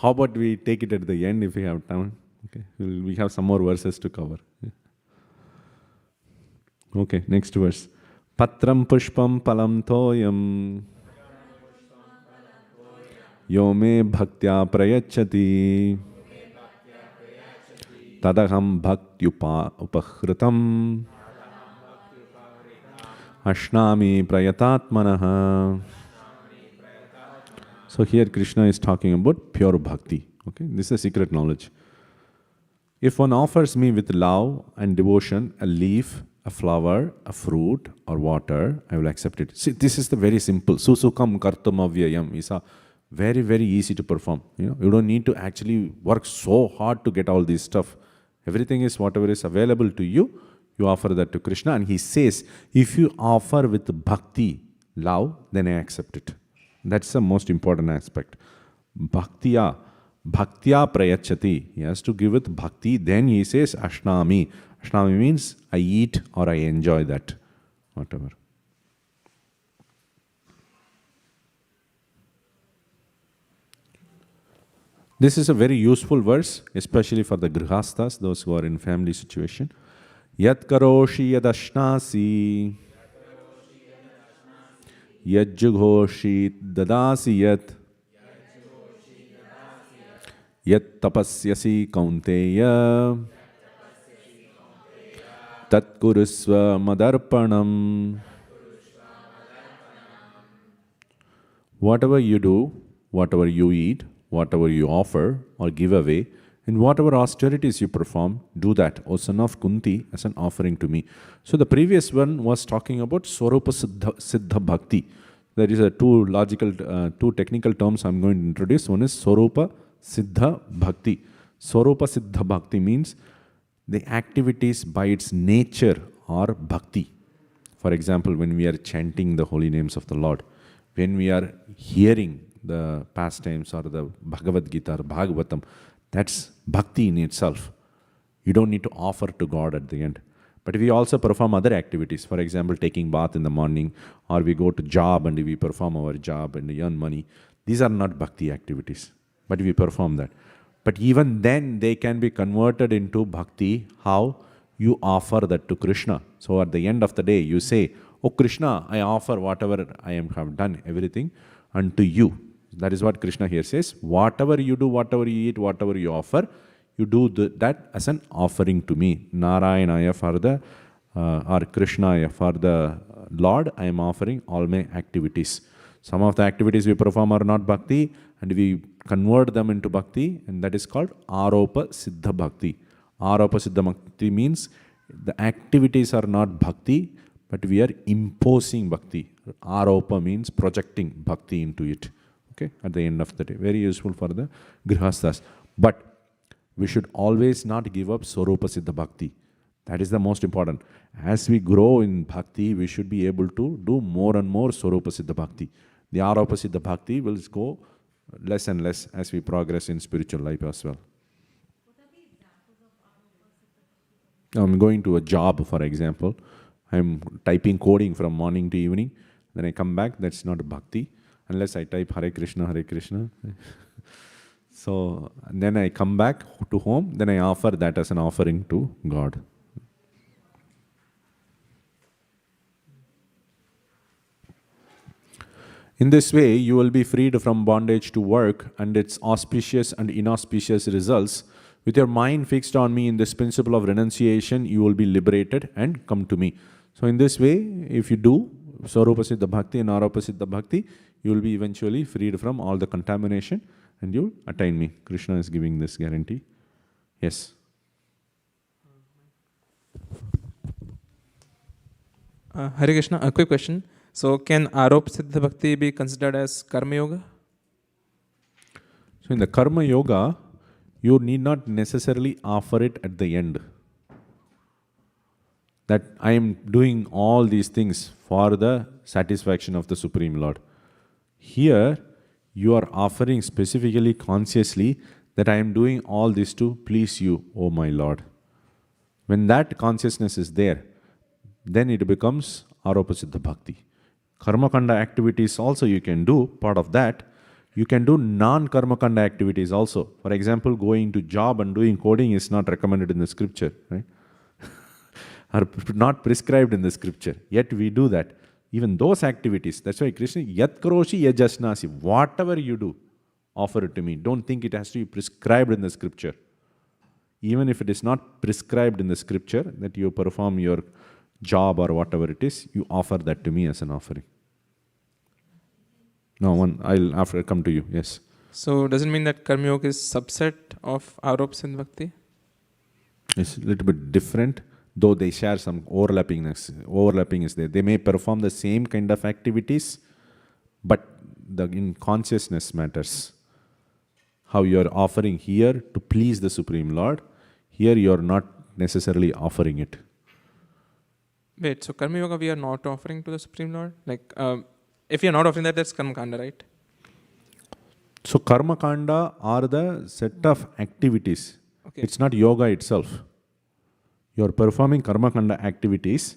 How about we take it at the end if we have time? Okay, we have some more verses to cover. Okay, next verse. Patram pushpam palam toyam yome bhaktya prayachati tadaham bhaktyupa upahritam ashnami prayatatmanaha. So here Krishna is talking about pure bhakti. Okay, this is a secret knowledge. If one offers me with love and devotion a leaf, a flower, a fruit or water, I will accept it. See, this is the very simple. Susukam kartum avyayam is a very, very easy to perform. You don't need to actually work so hard to get all this stuff. Everything is whatever is available to you, you offer that to Krishna. And he says, if you offer with bhakti, love, then I accept it. That's the most important aspect. Bhaktya prayachati. He has to give with bhakti. Then he says ashnami. Ashnami means I eat or I enjoy that. Whatever. This is a very useful verse, especially for the grihasthas, those who are in family situation. Yat karoshi yad ashnasi yajjughoshi dadasi yat yat tapasyasi kaunteya tat kurusva madarpanam. Whatever you do, whatever you eat, whatever you offer or give away, and whatever austerities you perform, do that, O son of Kunti, as an offering to me. So the previous one was talking about Swarupa Siddha Bhakti. There is two technical terms I'm going to introduce. One is Swarupa Siddha Bhakti. Swarupa Siddha Bhakti means the activities by its nature are bhakti. For example, when we are chanting the holy names of the Lord, when we are hearing the pastimes or the Bhagavad Gita or Bhagavatam, that's bhakti in itself. You don't need to offer to God at the end. But we also perform other activities. For example, taking bath in the morning, or we go to job and we perform our job and we earn money. These are not bhakti activities, but we perform that. But even then, they can be converted into bhakti. How? You offer that to Krishna. So at the end of the day, you say, oh Krishna, I offer whatever I have done, everything. unto you. That is what Krishna here says. Whatever you do, whatever you eat, whatever you offer, you do that as an offering to me. Narayanaya for the, or Krishnaya for the Lord, I am offering all my activities. Some of the activities we perform are not bhakti, and we convert them into bhakti, and that is called Aropa Siddha Bhakti. Aropa Siddha Bhakti means the activities are not bhakti, but we are imposing bhakti. Aropa means projecting bhakti into it. Okay, at the end of the day. Very useful for the grihasthas. But we should always not give up Swarupa Siddha Bhakti. That is the most important. As we grow in bhakti, we should be able to do more and more Swarupa Siddha Bhakti. The Aropa Siddha Bhakti will go less and less as we progress in spiritual life as well. I'm going to a job, for example. I'm typing coding from morning to evening. Then I come back, that's not bhakti. Unless I type Hare Krishna, Hare Krishna. So then I come back to home, then I offer that as an offering to God. In this way, you will be freed from bondage to work and its auspicious and inauspicious results. With your mind fixed on me in this principle of renunciation, you will be liberated and come to me. So in this way, if you do Swarupa Siddha Bhakti and Aropa Siddha Bhakti, you will be eventually freed from all the contamination and you attain me. Krishna is giving this guarantee. Yes. Hare Krishna, a quick question. So can Aropa Siddha Bhakti be considered as Karma Yoga? So in the Karma Yoga, you need not necessarily offer it at the end. That I am doing all these things for the satisfaction of the Supreme Lord. Here, you are offering specifically, consciously, that I am doing all this to please you, O my Lord. When that consciousness is there, then it becomes Aropa Siddha Bhakti. Karma Kanda activities also you can do, part of that. You can do non-Karma Kanda activities also. For example, going to job and doing coding is not recommended in the scripture, right? Are not prescribed in the scripture. Yet we do that. Even those activities, that's why Krishna, Yat Karoshi Yajasnasi, whatever you do, offer it to me. Don't think it has to be prescribed in the scripture. Even if it is not prescribed in the scripture, that you perform your job or whatever it is, you offer that to me as an offering. No, I'll after come to you, yes. So does it mean that Karma Yoga is subset of Aropa Siddha Bhakti? It's a little bit different, though they share some overlapping is there. They may perform the same kind of activities, but the in consciousness matters. How you are offering here to please the Supreme Lord, here you are not necessarily offering it. Wait, so Karma Yoga we are not offering to the Supreme Lord? Like, if you are not offering that, that's Karma Kanda, right? So Karma Kanda are the set of activities. Okay. It's not yoga itself. You are performing Karma Kanda activities.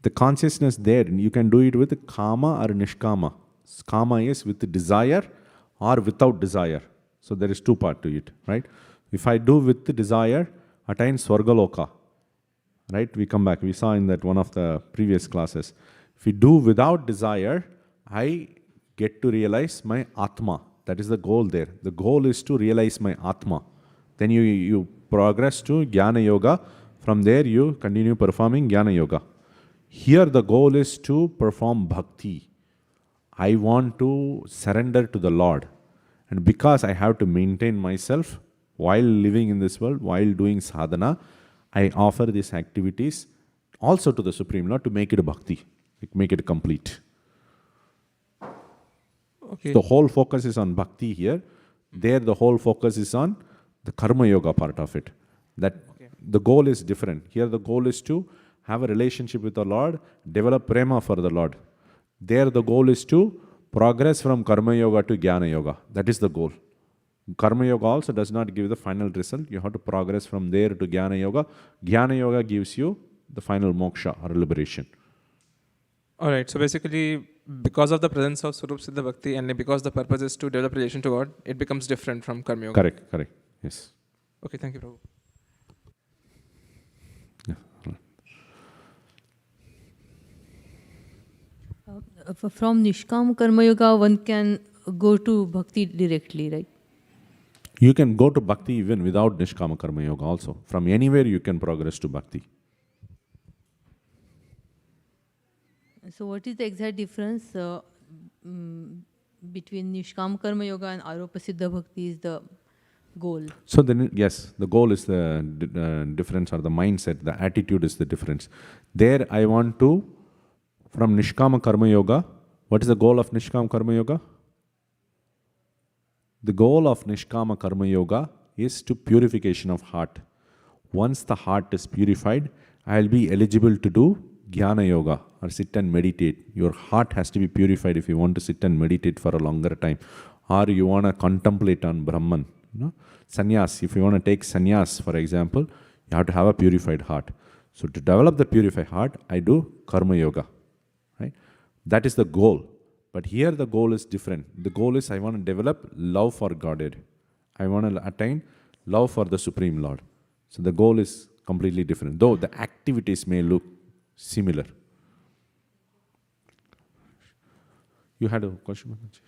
The consciousness there, you can do it with Kama or Nishkama. Kama is with desire or without desire. So there is two parts to it, right? If I do with desire, attain Swargaloka. Right? We come back. We saw in that one of the previous classes. If we do without desire, I get to realize my Atma. That is the goal there. The goal is to realize my Atma. Then you progress to Jnana Yoga. From there you continue performing Jnana Yoga. Here the goal is to perform Bhakti. I want to surrender to the Lord. And because I have to maintain myself while living in this world, while doing sadhana, I offer these activities also to the Supreme Lord to make it a bhakti, make it complete. Okay. The whole focus is on bhakti here. There the whole focus is on the karma yoga part of it. That the goal is different. Here the goal is to have a relationship with the Lord, develop prema for the Lord. There the goal is to progress from karma yoga to jnana yoga. That is the goal. Karma yoga also does not give the final result. You have to progress from there to Jnana Yoga. Jnana Yoga gives you the final moksha or liberation. Alright, so basically, because of the presence of Swarup Siddha Bhakti and because the purpose is to develop relation to God, it becomes different from Karma Yoga. Correct, yes. Okay, thank you, Prabhu. From Nishkam Karma Yoga, one can go to Bhakti directly, right? You can go to Bhakti even without Nishkama Karma Yoga also. From anywhere you can progress to Bhakti. So what is the exact difference between Nishkam Karma Yoga and Aropa Siddha Bhakti is the goal? So then, yes, the goal is the difference, or the mindset, the attitude is the difference. There I want to, from Nishkama Karma Yoga, what is the goal of Nishkama Karma Yoga? The goal of Nishkama Karma Yoga is to purification of heart. Once the heart is purified, I will be eligible to do Jnana Yoga or sit and meditate. Your heart has to be purified if you want to sit and meditate for a longer time. Or you want to contemplate on Brahman. Sannyas, if you want to take sannyas, for example, you have to have a purified heart. So to develop the purified heart, I do Karma Yoga. Right? That is the goal. But here the goal is different. The goal is I want to develop love for Godhead. I want to attain love for the Supreme Lord. So the goal is completely different, though the activities may look similar. You had a question, Mataji?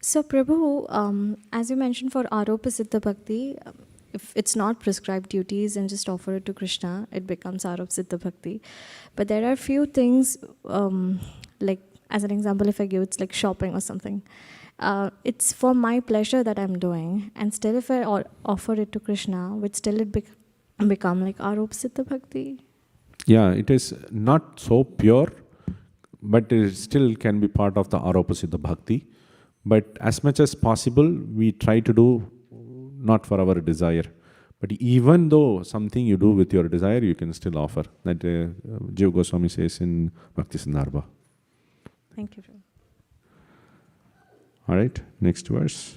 So, Prabhu, as you mentioned for Aropa Siddha Bhakti, if it's not prescribed duties and just offer it to Krishna, it becomes Aropa Siddha Bhakti. But there are few things, like as an example, if I give, it's like shopping or something. It's for my pleasure that I'm doing, and still if I offer it to Krishna, would still it become like Aropa Siddha Bhakti? Yeah, it is not so pure, but it still can be part of the Aropa Siddha Bhakti. But as much as possible, we try to do not for our desire. But even though something you do with your desire, you can still offer. That Jiva Goswami says in Bhakti Sandarbha. Thank you. All right, next verse.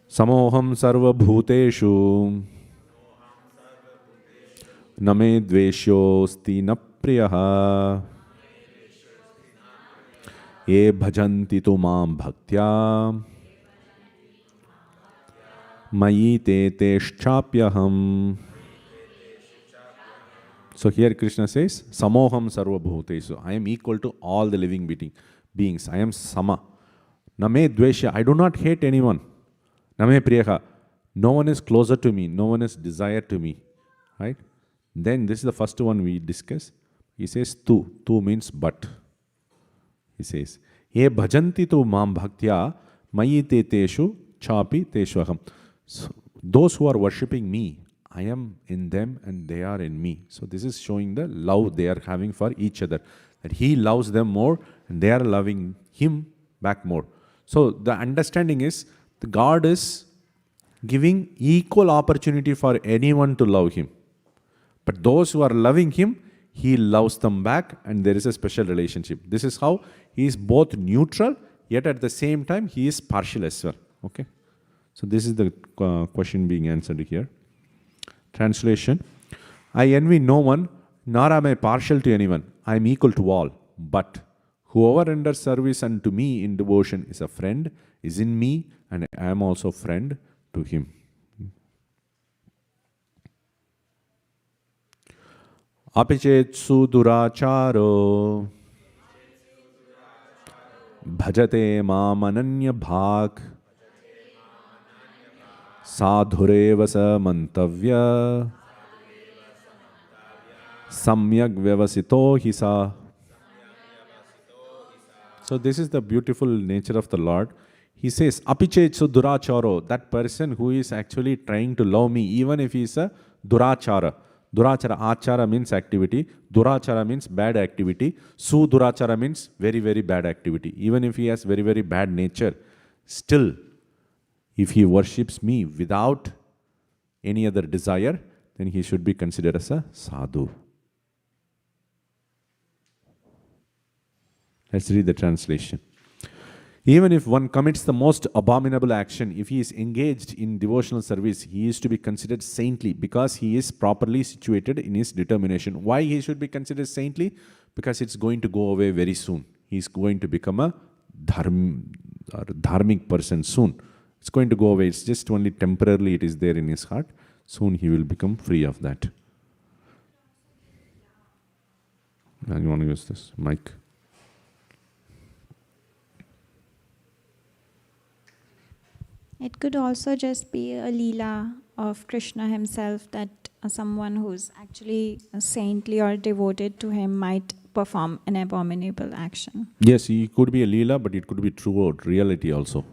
Samoham sarva bhuteshu name dveshyosti na priyaha ye bhajanti tu mam bhaktya mayi te teschapyaham. So here Krishna says, Samoham sarva bhutesu. I am equal to all the living beings. I am sama. Name dveshya. I do not hate anyone. Name priyaha. No one is closer to me. No one is desire to me. Right? Then this is the first one we discuss. He says tu. Tu means but. He says, Ye bhajanti tu mam bhaktya mayi te teshu chapi teshu aham. So, those who are worshipping me, I am in them and they are in me. So this is showing the love they are having for each other. That he loves them more and they are loving him back more. So the understanding is, the God is giving equal opportunity for anyone to love him. But those who are loving him, he loves them back and there is a special relationship. This is how he is both neutral, yet at the same time he is partial as well. Okay? So this is the question being answered here. Translation. I envy no one, nor am I partial to anyone. I am equal to all. But whoever renders service unto me in devotion is a friend, is in me, and I am also friend to him. Apichetsu duracharo bhajate mam ananya bhak sadhureva sa mantavya samyak vyavasito hisa. So this is the beautiful nature of the Lord. He says, Apichetsu duracharo, that person who is actually trying to love me, even if he is a durachara. Durachara, achara means activity. Durachara means bad activity. Su durachara means very, very bad activity. Even if he has very, very bad nature, still, if he worships me without any other desire, then he should be considered as a sadhu. Let's read the translation. Even if one commits the most abominable action, if he is engaged in devotional service, he is to be considered saintly because he is properly situated in his determination. Why he should be considered saintly? Because it's going to go away very soon. He is going to become a dharmic person soon. It's going to go away. It's just only temporarily it is there in his heart. Soon he will become free of that. Now you want to use this mic? It could also just be a leela of Krishna himself, that someone who's actually saintly or devoted to him might perform an abominable action. Yes, it could be a leela, but it could be true reality also.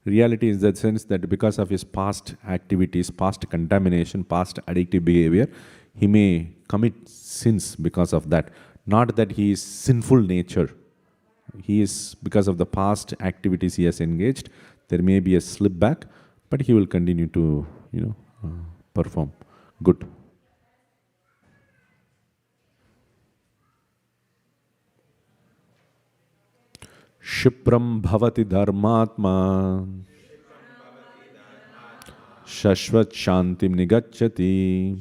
Reality is that sense that because of his past activities, past contamination, past addictive behavior, he may commit sins because of that. Not that he is sinful nature. He is, because of the past activities he has engaged, there may be a slip back, but he will continue to, perform good. Shipram bhavati dharmatma shashvat shantim nigacchati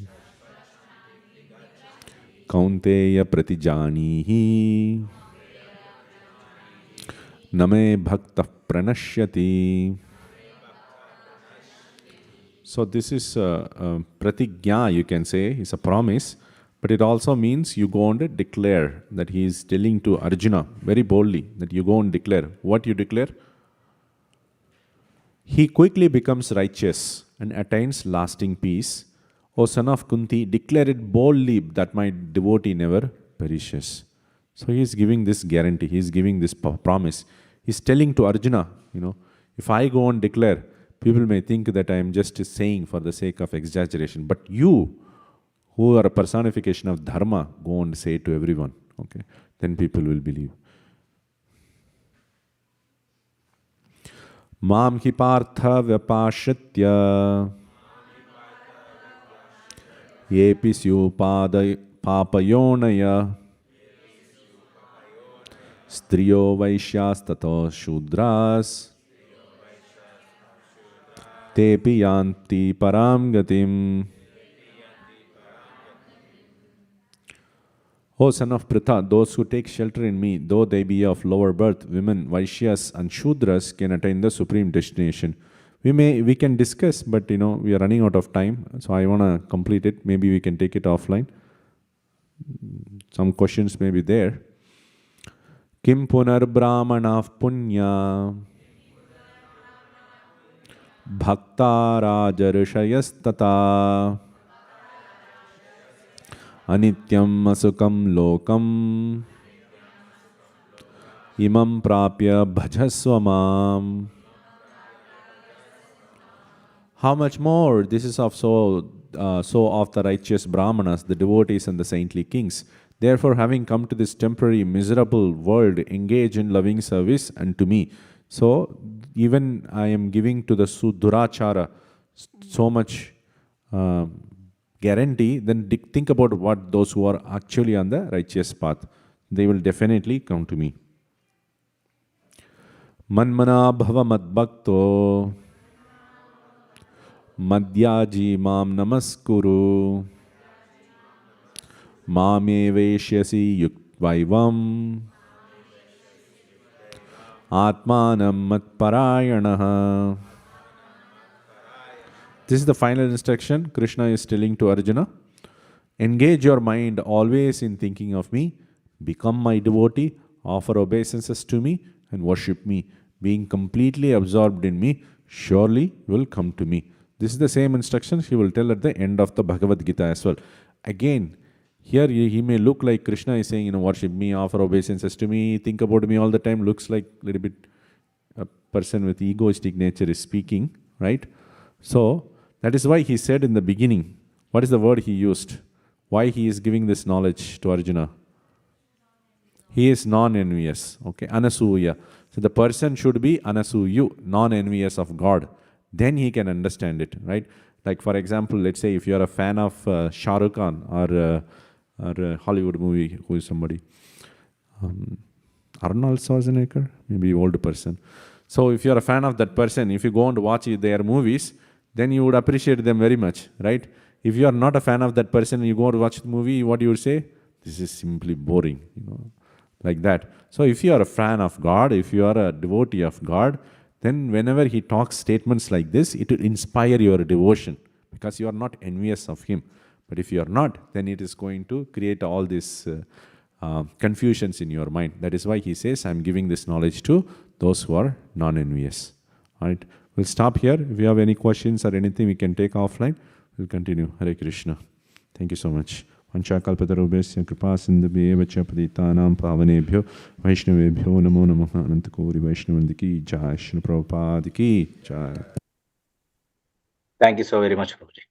kaunteya pratijanihi name bhakta pranashyati. So this is pratigya, you can say, is a promise, but it also means you go and declare, that he is telling to Arjuna very boldly that you go and declare. What you declare? He quickly becomes righteous and attains lasting peace. O son of Kunti, declare it boldly that my devotee never perishes. So he is giving this guarantee, he is giving this promise. He is telling to Arjuna, if I go and declare, people may think that I am just saying for the sake of exaggeration. But you, who are a personification of dharma, go and say it to everyone. Okay, then people will believe. Mam hi partha vyapashritya yepi syu papayonaya striyo vaishyas tato shudras tepi yanti param gatim. O son of Pritha, those who take shelter in me, though they be of lower birth, women, Vaishyas and Shudras, can attain the supreme destination. We can discuss, but we are running out of time, so I want to complete it. Maybe we can take it offline. Some questions may be there. Kim punar brahmanav punya bhakta rajarishayastata anityam asukam lokam imam prapya bhajaswamam. How much more this is of so of the righteous brahmanas, the devotees and the saintly kings. Therefore, having come to this temporary miserable world, engage in loving service unto me. So even I am giving to the Sudurachara so much guarantee, then think about what those who are actually on the righteous path. They will definitely come to me. Manmana bhava madbhakto madhyaji mam namaskuru mame veshyasi yuktvaivam atmanam matparayanaha. This is the final instruction Krishna is telling to Arjuna. Engage your mind always in thinking of me, become my devotee, offer obeisances to me and worship me. Being completely absorbed in me, surely will come to me. This is the same instruction he will tell at the end of the Bhagavad Gita as well. Again, here he may look like Krishna is saying, worship me, offer obeisances to me, think about me all the time. Looks like a little bit a person with egoistic nature is speaking, right? So, that is why he said in the beginning, what is the word he used? Why he is giving this knowledge to Arjuna? He is non-envious, okay, anasuya. So the person should be anasuyu, non-envious of God. Then he can understand it, right? Like for example, let's say if you are a fan of Shah Rukh Khan or a Hollywood movie, who is somebody? Arnold Schwarzenegger, maybe old person. So if you are a fan of that person, if you go and watch their movies, then you would appreciate them very much, right? If you are not a fan of that person and you go to watch the movie, what you would say? This is simply boring, like that. So if you are a fan of God, if you are a devotee of God, then whenever he talks statements like this, it will inspire your devotion because you are not envious of him. But if you are not, then it is going to create all these confusions in your mind. That is why he says, I am giving this knowledge to those who are non-envious. All right, we'll stop here. If you have any questions or anything, we can take offline. We'll continue. Hare Krishna. Thank you so much. Vanchakalpatarubhesya kripa sindhubhyev cha patitanam pavanebhyo vaishnavebhyo namo namaha anantakori vaishnavandiki jai Shri Prabhupada ki jai. Thank you so very much, Prabhuji.